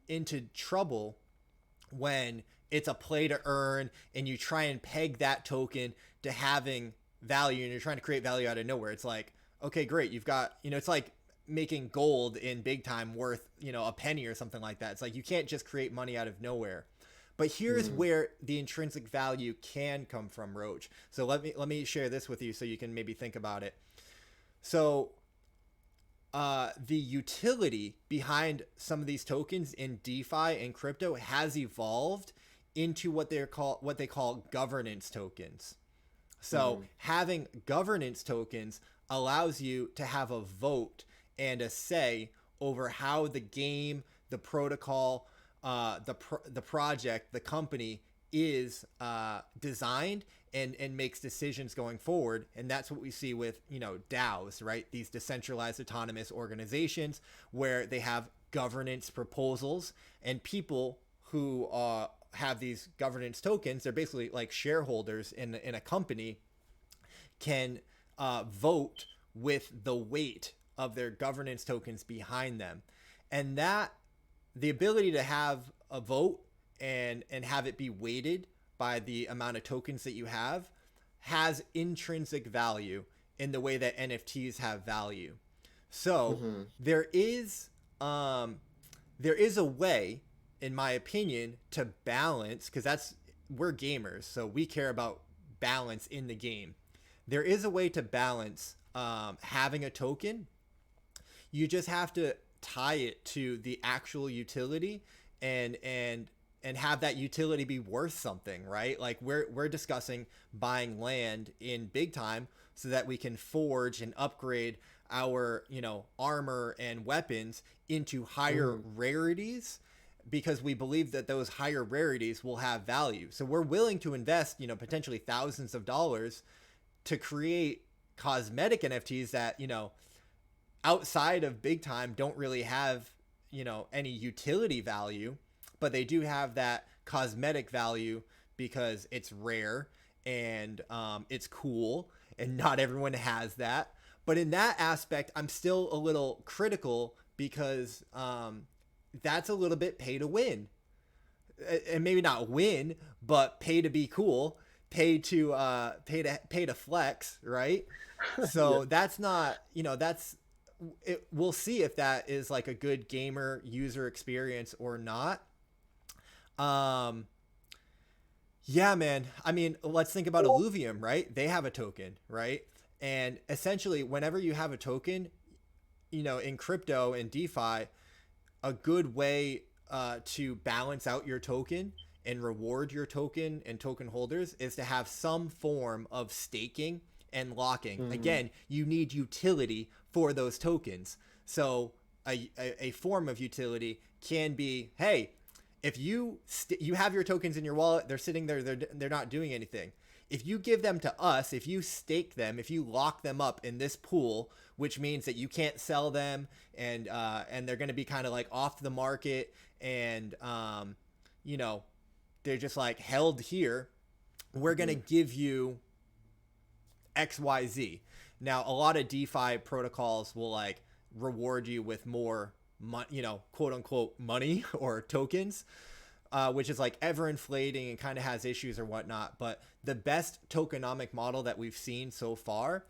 into trouble when it's a play to earn and you try and peg that token to having value and you're trying to create value out of nowhere. It's like, okay, great. You've got, it's like making gold in big time worth, a penny or something like that. It's like you can't just create money out of nowhere. But here's mm, where the intrinsic value can come from, Roach. So let me share this with you so you can maybe think about it. So the utility behind some of these tokens in DeFi and crypto has evolved into what they call governance tokens. So hmm having governance tokens allows you to have a vote and a say over how the game, the protocol, the project, the company is designed and makes decisions going forward. And that's what we see with, DAOs, right? These decentralized autonomous organizations where they have governance proposals, and people who have these governance tokens, they're basically like shareholders in a company, can vote with the weight of their governance tokens behind them. And that the ability to have a vote and have it be weighted by the amount of tokens that you have has intrinsic value in the way that NFTs have value. So Mm-hmm. there is a way, in my opinion, to balance, because we're gamers, so we care about balance in the game. There is a way to balance having a token. You just have to tie it to the actual utility and have that utility be worth something, right? Like we're discussing buying land in big time so that we can forge and upgrade our, armor and weapons into higher rarities, because we believe that those higher rarities will have value. So we're willing to invest, potentially thousands of dollars to create cosmetic NFTs that, outside of big time don't really have, any utility value, but they do have that cosmetic value because it's rare and it's cool, and not everyone has that. But in that aspect, I'm still a little critical because that's a little bit pay to win, and maybe not win, but pay to be cool, pay to flex, right? Yeah. So that's not, that's it. We'll see if that is like a good gamer user experience or not. Um, yeah, man. I mean, let's think about Eluvium, right? They have a token, right? And essentially, whenever you have a token, in crypto and DeFi, a good way to balance out your token and reward your token and token holders is to have some form of staking and locking. Mm-hmm. Again, you need utility for those tokens. So a form of utility can be, hey, if you have your tokens in your wallet, they're sitting there, they're not doing anything. If you give them to us, if you stake them, if you lock them up in this pool, which means that you can't sell them, and they're going to be kind of like off the market, and you know they're just like held here, we're going to give you XYZ. Now, a lot of DeFi protocols will like reward you with more, quote unquote money or tokens, which is like ever inflating and kind of has issues or whatnot. But the best tokenomic model that we've seen so far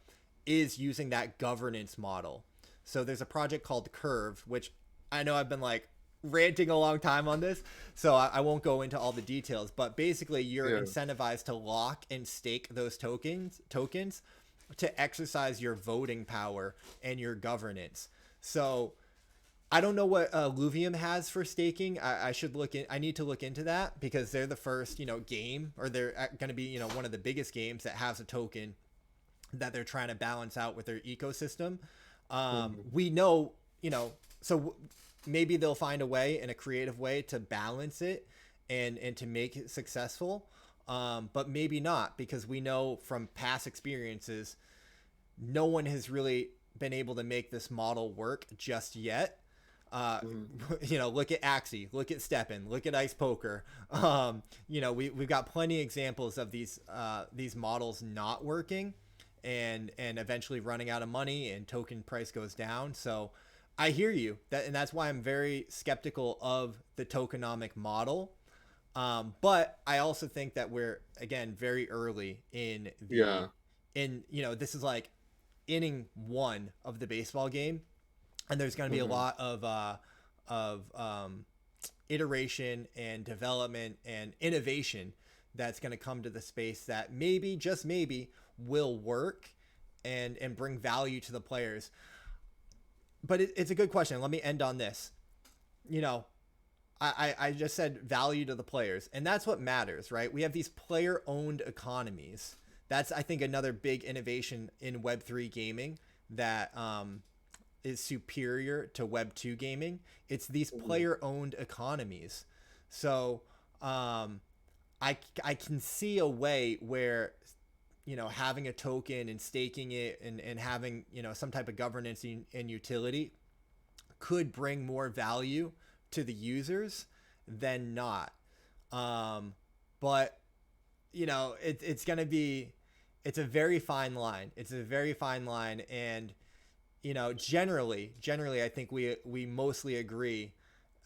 is using that governance model. So there's a project called Curve, which I know I've been like ranting a long time on this, so I won't go into all the details. But basically, you're Yeah. incentivized to lock and stake those tokens to exercise your voting power and your governance. So I don't know what Eluvium has for staking. I should look in. I need to look into that because they're the first, game, or they're going to be, one of the biggest games that has a token that they're trying to balance out with their ecosystem. We know, so maybe they'll find a way, in a creative way, to balance it and to make it successful. But maybe not, because we know from past experiences, no one has really been able to make this model work just yet. Look at Iceyyy, look at Steppen, look at Ice Poker. We've got plenty of examples of these models not working, and eventually running out of money, and token price goes down. So I hear you, and that's why I'm very skeptical of the tokenomic model. But I also think that we're, again, very early in Yeah. this is like inning one of the baseball game, and there's going to be a lot of iteration and development and innovation that's going to come to the space that maybe, just maybe, will work and bring value to the players. But it's a good question. Let me end on this. I just said value to the players, and that's what matters, right? We have these player-owned economies. That's, I think, another big innovation in Web3 gaming that is superior to Web2 gaming. It's these Mhm. player-owned economies. So I can see a way where having a token and staking it and having some type of governance and utility could bring more value to the users than not. Um, but it's gonna be it's a very fine line. It's a very fine line, and generally, I think we mostly agree,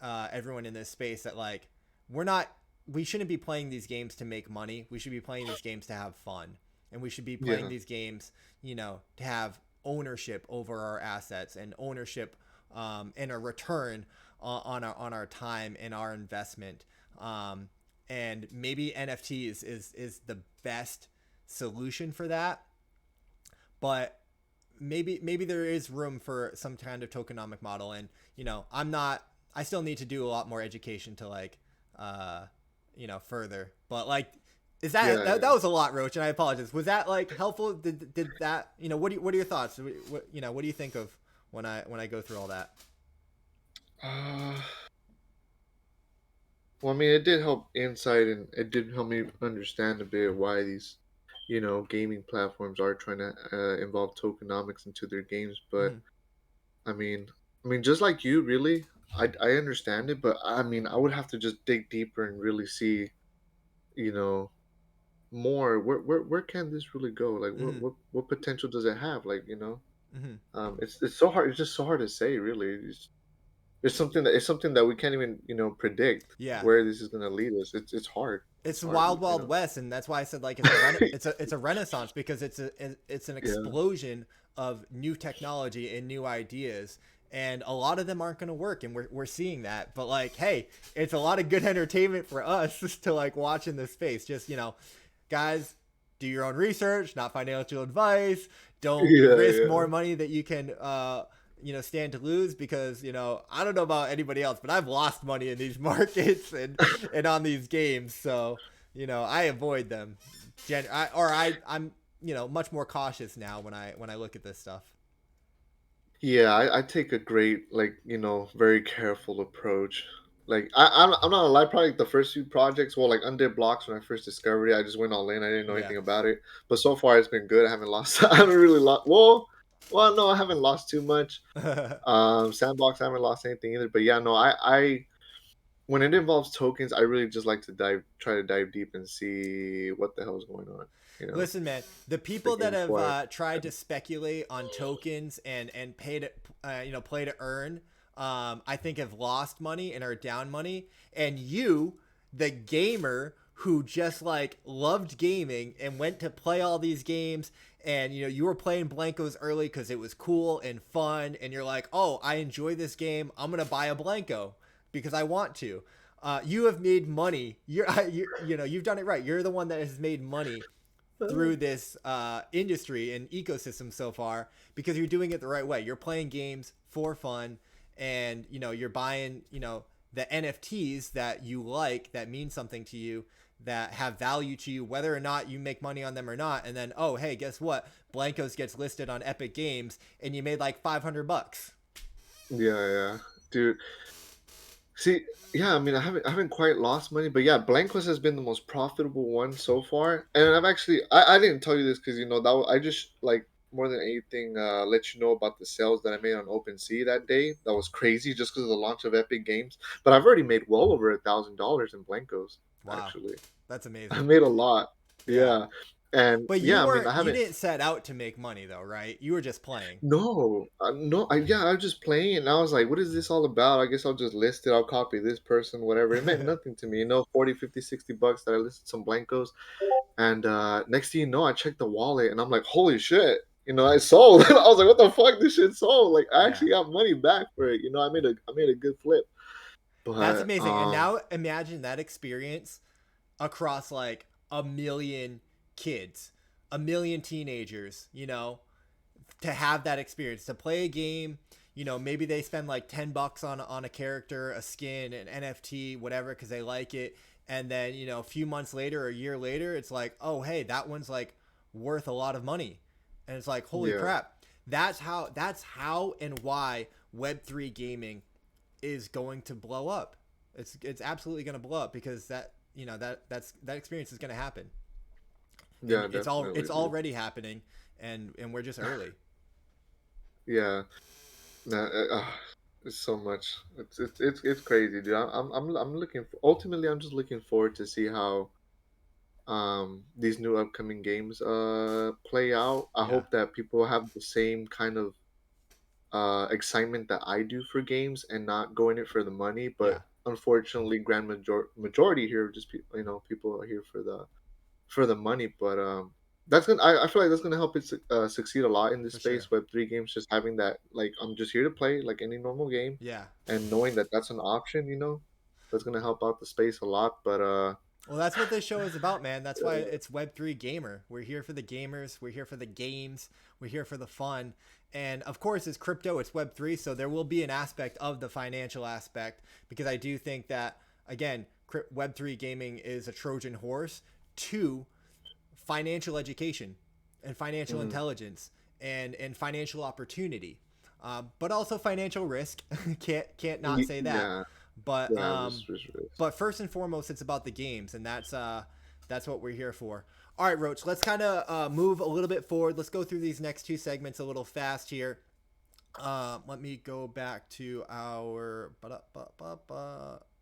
everyone in this space, that like we're not we shouldn't be playing these games to make money. We should be playing these games to have fun, and we should be playing Yeah. these games, to have ownership over our assets and ownership, and a return on our time and our investment. And maybe NFTs is the best solution for that, but maybe there is room for some kind of tokenomic model. And I still need to do a lot more education to like further, but like is Yeah. that was a lot, Roach, and I apologize. Was that like helpful? Did that, what are your thoughts? What do you think of when I go through all that? Yeah. Well, I mean, it did help insight, and it did help me understand a bit why these, gaming platforms are trying to involve tokenomics into their games. But Mm-hmm. I mean, just like you, really, I understand it, but I mean, I would have to just dig deeper and really see, you know, more. Where can this really go? Like, Mm-hmm. what potential does it have? Like, Mm-hmm. it's so hard. It's just so hard to say, really. It's something that we can't even predict Yeah, where this is gonna lead us. It's hard. it's It's the hard. wild wild west, and that's why I said like it's a renaissance, because it's an Yeah. explosion of new technology and new ideas, and a lot of them aren't going to work, and we're seeing that. But like, hey, it's a lot of good entertainment for us to like watch in this space. Just guys, do your own research, not financial advice. Don't Yeah, risk more yeah. money that you can stand to lose, because I don't know about anybody else, but I've lost money in these markets and on these games. So I avoid them. I'm much more cautious now when I look at this stuff. Yeah, I take a great, like, very careful approach. Like, I'm not gonna lie, probably like, the first few projects, well, like Undid Blocks, when I first discovered it, I just went all in. I didn't know Yeah. anything about it. But so far, it's been good. I haven't lost, I haven't really lost, well, no, I haven't lost too much. Sandbox, I haven't lost anything either. But yeah, no, when it involves tokens, I really just like to try to dive deep and see what the hell's going on, Listen, man, the people like that in have before. tried to speculate on tokens and pay to play to earn, I think have lost money and are down money. And you, the gamer who just like loved gaming and went to play all these games, and you were playing Blankos early because it was cool and fun, and you're like, oh, I enjoy this game, I'm gonna buy a Blanco because I want to. You have made money. You've done it right. You're the one that has made money through this industry and ecosystem so far, because you're doing it the right way. You're playing games for fun, and you're buying the NFTs that you like, that mean something to you, that have value to you, whether or not you make money on them or not. And then, oh hey, guess what? Blankos gets listed on Epic Games, and you made like $500. Yeah, yeah, dude. See, yeah, I mean, I haven't quite lost money, but yeah, Blancos has been the most profitable one so far. And I've actually, I didn't tell you this because I just like more than anything let you know about the sales that I made on OpenSea that day. That was crazy just because of the launch of Epic Games. But I've already made well over $1,000 in Blancos. Wow, Actually, that's I amazing. made a lot. Yeah, Yeah, and but yeah, I mean, I you haven't. didn't set out to make money though, right? You were just playing. No, no, yeah, I was just playing, and I was like, "What is this all about?" I guess I'll just list it. I'll copy this person, whatever. It meant nothing to me, 40, 50, $60 that I listed some blancos, and next thing you know, I checked the wallet, and I'm like, "Holy shit!" I sold. I was like, "What the fuck? This shit sold!" Like, I Yeah. actually got money back for it. I made a good flip, That's but amazing. And now imagine that experience across like a million kids, a million teenagers, to have that experience, to play a game. Maybe they spend like $10 on a character, a skin, an NFT, whatever, because they like it. And then, a few months later or a year later, it's like, oh, hey, that one's like worth a lot of money. And it's like, holy yeah, crap. That's how and why Web3 gaming is going to blow up. It's absolutely going to blow up because that experience is going to happen, and Yeah, it's definitely, dude. already happening, and we're just early. Yeah. Nah, it's so much. It's crazy, dude. I'm looking for, ultimately I'm just looking forward to see how these new upcoming games play out. I Yeah, hope that people have the same kind of excitement that I do for games and not go in it for the money. yeah, But unfortunately, majority here just people, people are here for the money. But that's gonna I feel like that's gonna help it succeed a lot in this for sure. space. Web3 games just having that, like, I'm just here to play like any normal game, Yeah. and knowing that that's an option, that's gonna help out the space a lot. But Well, that's what this show is about, man. That's why it's Web3 Gamer. We're here for the gamers. We're here for the games. We're here for the fun. And of course, it's crypto, it's Web3. So there will be an aspect of the financial aspect because I do think that, again, Web3 gaming is a Trojan horse to financial education and financial mm, intelligence and financial opportunity, but also financial risk. Can't not say that. yeah, But yeah, um, just but first and foremost, it's about the games, and that's what we're here for. All right, Roach. Let's kind of move a little bit forward. Let's go through these next two segments a little fast here. Let me go back to our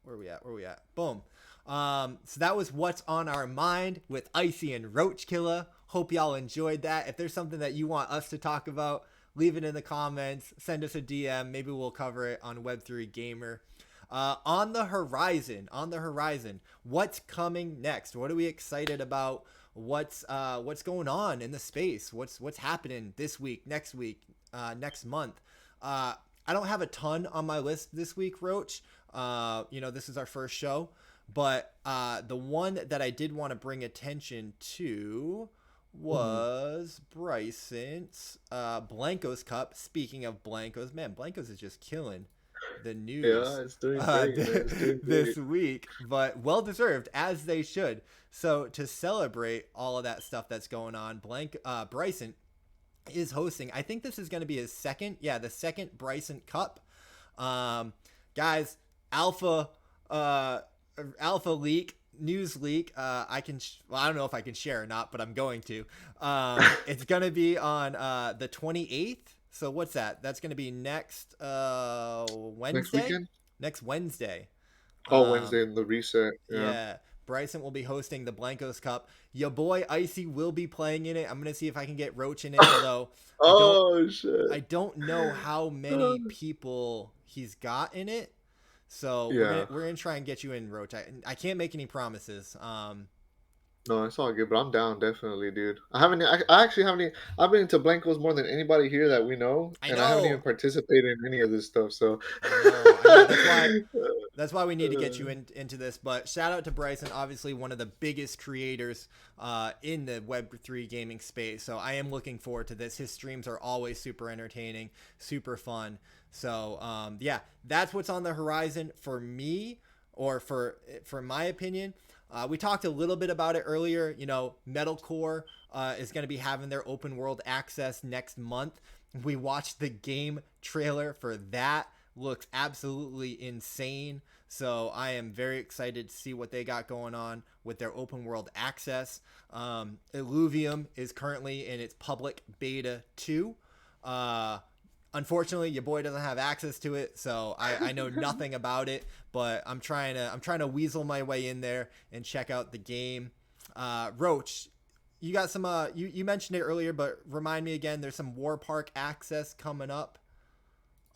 where are we at? Where are we at? Boom. So that was what's on our mind with Iceyyy and Roachkilla. Hope y'all enjoyed that. If there's something that you want us to talk about, leave it in the comments. Send us a DM. Maybe we'll cover it on Web3 Gamer. On the horizon, what's coming next? What are we excited about? What's going on in the space? What's happening this week, next month? I don't have a ton on my list this week, Roach. This is our first show, but the one that I did want to bring attention to mhm. was Bryson's Blanco's Cup. Speaking of Blancos, man, Blancos is just killing the Yeah, news it's doing great, man. It's doing this great. week, but well deserved as they should. So to celebrate all of that stuff that's going on, Bryson is hosting. I think this is going to be his second, the second Bryson Cup. Um, guys, Alpha, uh, Alpha leak, news leak. Well, I don't know if I can share or not, but I'm going to. It's going to be on the 28th. So what's that? That's going to be next Next Wednesday. weekend? Next Wednesday. Oh, Um, Wednesday in the reset. Yeah. yeah. Bryson will be hosting the Blancos Cup. Your boy Iceyyy will be playing in it. I'm gonna see if I can get Roach in it, although I don't Oh shit. I don't know how many people he's got in it. So we're gonna Yeah. we're gonna try and get you in, Roach. I can't make any promises. No, it's all good, but I'm down definitely, dude. I actually haven't. I've been into Blancos more than anybody here that we know, I and I haven't even know, participated in any of this stuff. So, I know. That's why we need to get you into this. But shout out to Bryson, obviously one of the biggest creators in the Web3 gaming space. So I am looking forward to this. His streams are always super entertaining, super fun. So that's what's on the horizon for me, or for my opinion. We talked a little bit about it earlier. Metalcore is going to be having their open world access next month. We watched the game trailer for that. Looks absolutely insane. So I am very excited to see what they got going on with their open world access. Eluvium is currently in its public beta 2. Uh, Unfortunately, your boy doesn't have access to it, so I know nothing about it. But I'm trying to weasel my way in there and check out the game. Roach, you got some you mentioned it earlier, but remind me again. There's some War Park access coming up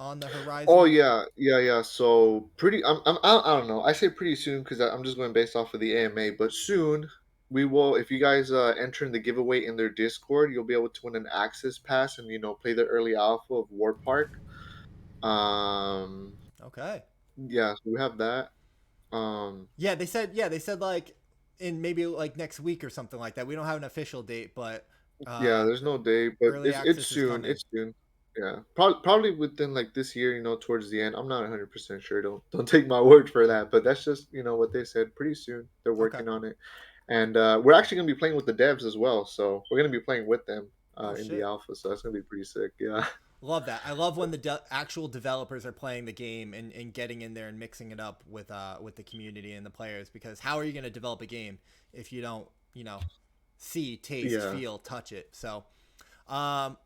on the oh horizon. yeah, yeah, yeah. So pretty. I don't know. I say pretty soon because I'm just going based off of the AMA. But soon we will. If you guys enter in the giveaway in their Discord, you'll be able to win an access pass and play the early alpha of War Park. Um, Okay. yeah, so we have that. Um, Yeah, they said like in maybe like next week or something like that. We don't have an official date, but Yeah, uh there's no day, but early it's access is soon. coming. It's soon. Yeah, probably within like this year. Towards the end. I'm not 100% sure. Don't take my word for that, but that's just what they said. Pretty soon, they're Okay. working on it, and we're actually gonna be playing with the devs as well. So we're gonna be playing with them. Oh in the shit. alpha, so that's gonna be pretty sick. Yeah. Love that. I love when the actual developers are playing the game and getting in there and mixing it up with the community and the players, because how are you going to develop a game if you don't, see, taste, Yeah. feel, touch it? So,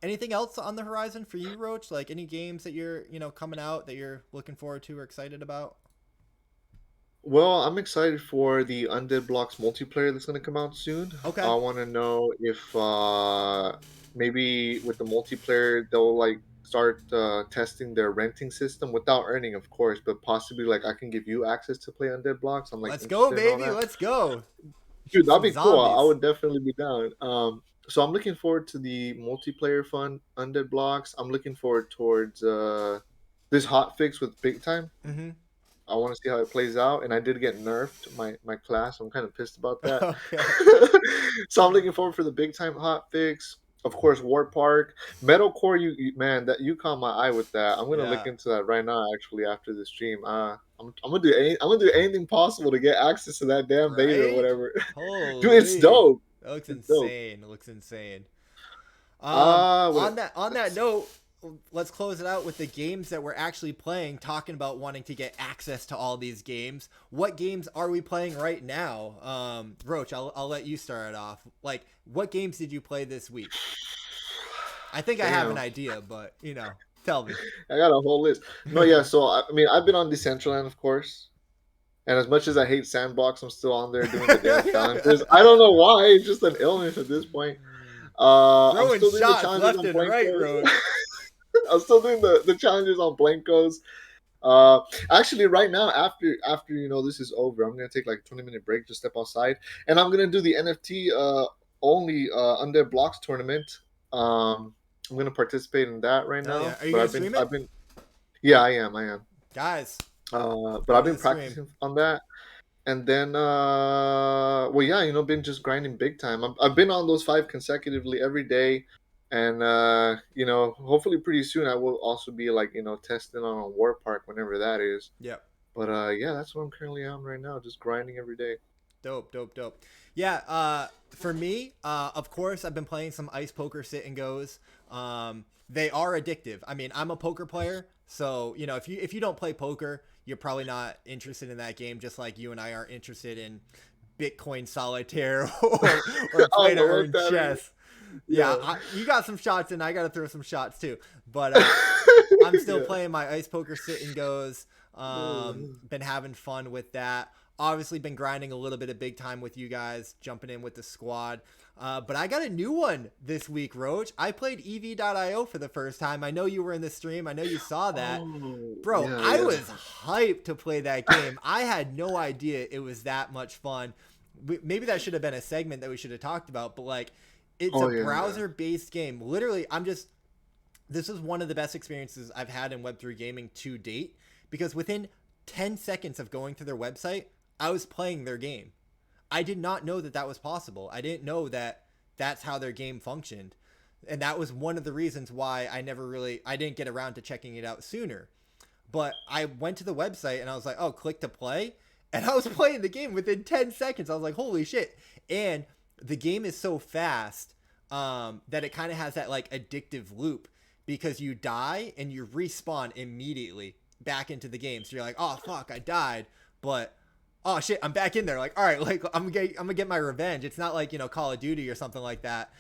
anything else on the horizon for you, Roach? Like any games that you're, coming out that you're looking forward to or excited about? Well, I'm excited for the Undead Blocks multiplayer that's going to come out soon. Okay. I want to know if maybe with the multiplayer they'll like start testing their renting system without earning, of course, but possibly like I can give you access to play Undead Blocks. I'm like Let's go, interested in all baby. that. Let's go. Dude, Shoot that'd some be cool. I zombies. would definitely be down. So I'm looking forward to the multiplayer fun Undead Blocks. I'm looking forward towards this hot fix with Big Time. Mm-hmm. I want to see how it plays out. And I did get nerfed my class. I'm kind of pissed about that. Okay. So I'm looking forward for the big time hot fix. Of course, War Park, Metalcore. Man, that you caught my eye with that. I'm gonna look Yeah. into that right now. Actually, after the stream, I'm gonna do I'm gonna do anything possible to get access to that damn beta or Right? whatever. Dude, it's Holy. dope. That looks It's dope. insane. It looks insane. What? On that note, let's close it out with the games that we're actually playing, talking about wanting to get access to all these games. What games are we playing right now? Roach, I'll let you start it off. Like, what games did you play this week? I think I have an Damn, idea, but, tell me. I got a whole list. No, yeah. So I mean, I've been on Decentraland, of course. And as much as I hate Sandbox, I'm still on there doing the damn challenges. I don't know why. It's just an illness at this point. I'm Throwing still doing the shots challenges left on and right, Blankos. Roach. I'm still doing the challenges on Blankos. Actually, right now, after this is over, I'm gonna take like a 20-minute break, just step outside, and I'm gonna do the NFT only Undead Blocks tournament. I'm gonna participate in that right Hell yeah. now. Are you But going to I've been stream it? I've been yeah, I am. Guys, But I've go to been the stream. practicing on that. And then, well, yeah, been just grinding big time. I've been on those 5 consecutively every day, and hopefully pretty soon I will also be like testing on a War Park whenever that is. Yep. But yeah, that's what I'm currently on right now, just grinding every day. Dope, dope, dope. Yeah, for me, of course, I've been playing some ice poker sit and goes. They are addictive. I mean, I'm a poker player, so if you don't play poker, you're probably not interested in that game. Just like you and I aren't interested in Bitcoin Solitaire or I play don't to know what earn that is. chess. Yeah, Yeah. you got some shots, and I got to throw some shots too. But I'm still Yeah. playing my ice poker sit and goes. Oh. Been having fun with that. Obviously, been grinding a little bit of big time with you guys, jumping in with the squad. But I got a new one this week, Roach. I played EV.io for the first time. I know you were in the stream. I know you saw that. Oh, Bro, yeah, I yeah. was hyped to play that game. I had no idea it was that much fun. Maybe that should have been a segment that we should have talked about, but like, it's Oh, a yeah, yeah. browser-based game. Literally, this is one of the best experiences I've had in Web3 gaming to date, because within 10 seconds of going to their website, I was playing their game. I did not know that that was possible. I didn't know that that's how their game functioned. And that was one of the reasons why I didn't get around to checking it out sooner. But I went to the website and I was like, oh, click to play. And I was playing the game within 10 seconds. I was like, holy shit. And the game is so fast that it kind of has that like addictive loop, because you die and you respawn immediately back into the game. So you're like, oh, fuck, I died. But oh shit, I'm back in there. Like, all right, like I'm gonna get my revenge. It's not like Call of Duty or something like that,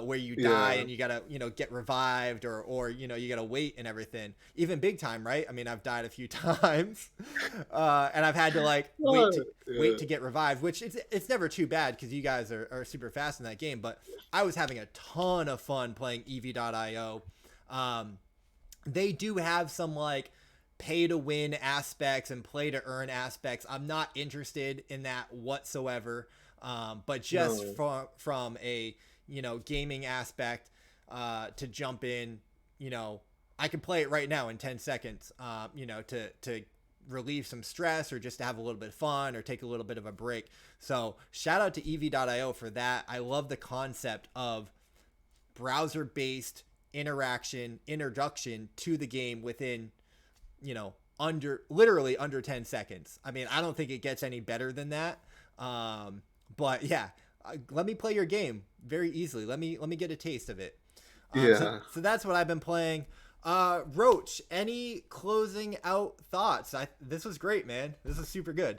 where you die Yeah. and you gotta get revived, or you gotta wait and everything. Even big time, right? I mean, I've died a few times, and I've had to like wait Yeah. to get revived, which it's never too bad because you guys are super fast in that game. But I was having a ton of fun playing EV.io. They do have some like pay to win aspects and play to earn aspects. I'm not interested in that whatsoever. But just No. from a gaming aspect, to jump in, I can play it right now in 10 seconds. To relieve some stress, or just to have a little bit of fun, or take a little bit of a break. So shout out to EV.io for that. I love the concept of browser based introduction to the game within literally under 10 seconds. I mean, I don't think it gets any better than that. But yeah, let me play your game very easily. Let me get a taste of it. So Yeah. so that's what I've been playing. Roach, any closing out thoughts? This was great, man. This is super good.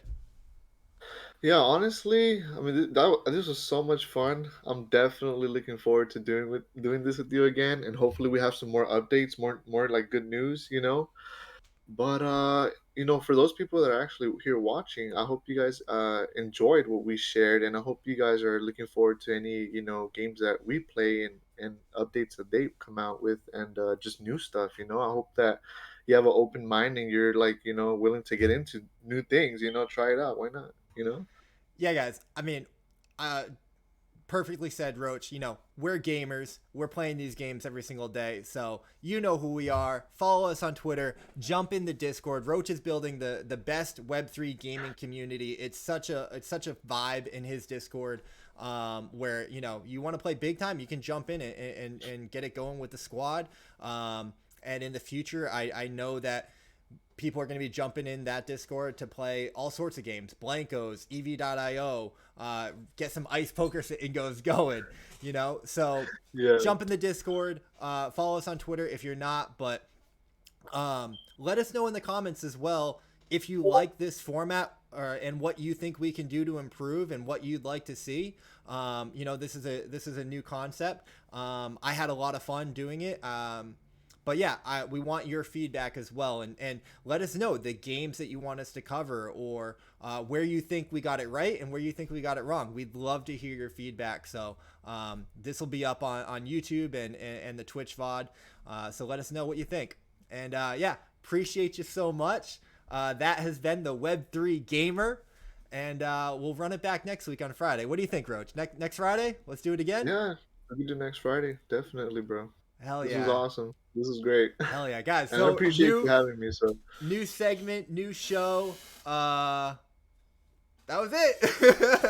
Yeah, honestly, I mean this was so much fun. I'm definitely looking forward to doing this with you again, and hopefully we have some more updates, more like good news, you know. But for those people that are actually here watching, I hope you guys enjoyed what we shared, and I hope you guys are looking forward to any games that we play and updates that they come out with, and just new stuff. I hope that you have an open mind and you're like willing to get into new things. Try it out. Why not? Yeah, guys. I mean, uh, perfectly said, Roach. We're gamers. We're playing these games every single day. So you know who we are. Follow us on Twitter. Jump in the Discord. Roach is building the best Web3 gaming community. It's such a vibe in his Discord, where you want to play big time. You can jump in and get it going with the squad. And in the future, I know that people are going to be jumping in that Discord to play all sorts of games, Blankos, EV.io, get some ice poker and goes going, So Yeah. jump in the Discord, follow us on Twitter if you're not, but let us know in the comments as well if you like this format and what you think we can do to improve and what you'd like to see. This is a new concept. I had a lot of fun doing it. But yeah, we want your feedback as well, and let us know the games that you want us to cover, or where you think we got it right and where you think we got it wrong. We'd love to hear your feedback. So this will be up on YouTube and the Twitch VOD. So let us know what you think. And yeah, appreciate you so much. That has been the Web3 Gamer, and we'll run it back next week on Friday. What do you think, Roach? Next Friday? Let's do it again? Yeah. We can do next Friday. Definitely, bro. Hell This was yeah. awesome. This is great. Hell yeah, guys. And I So appreciate you having me. So new segment, new show. That was it.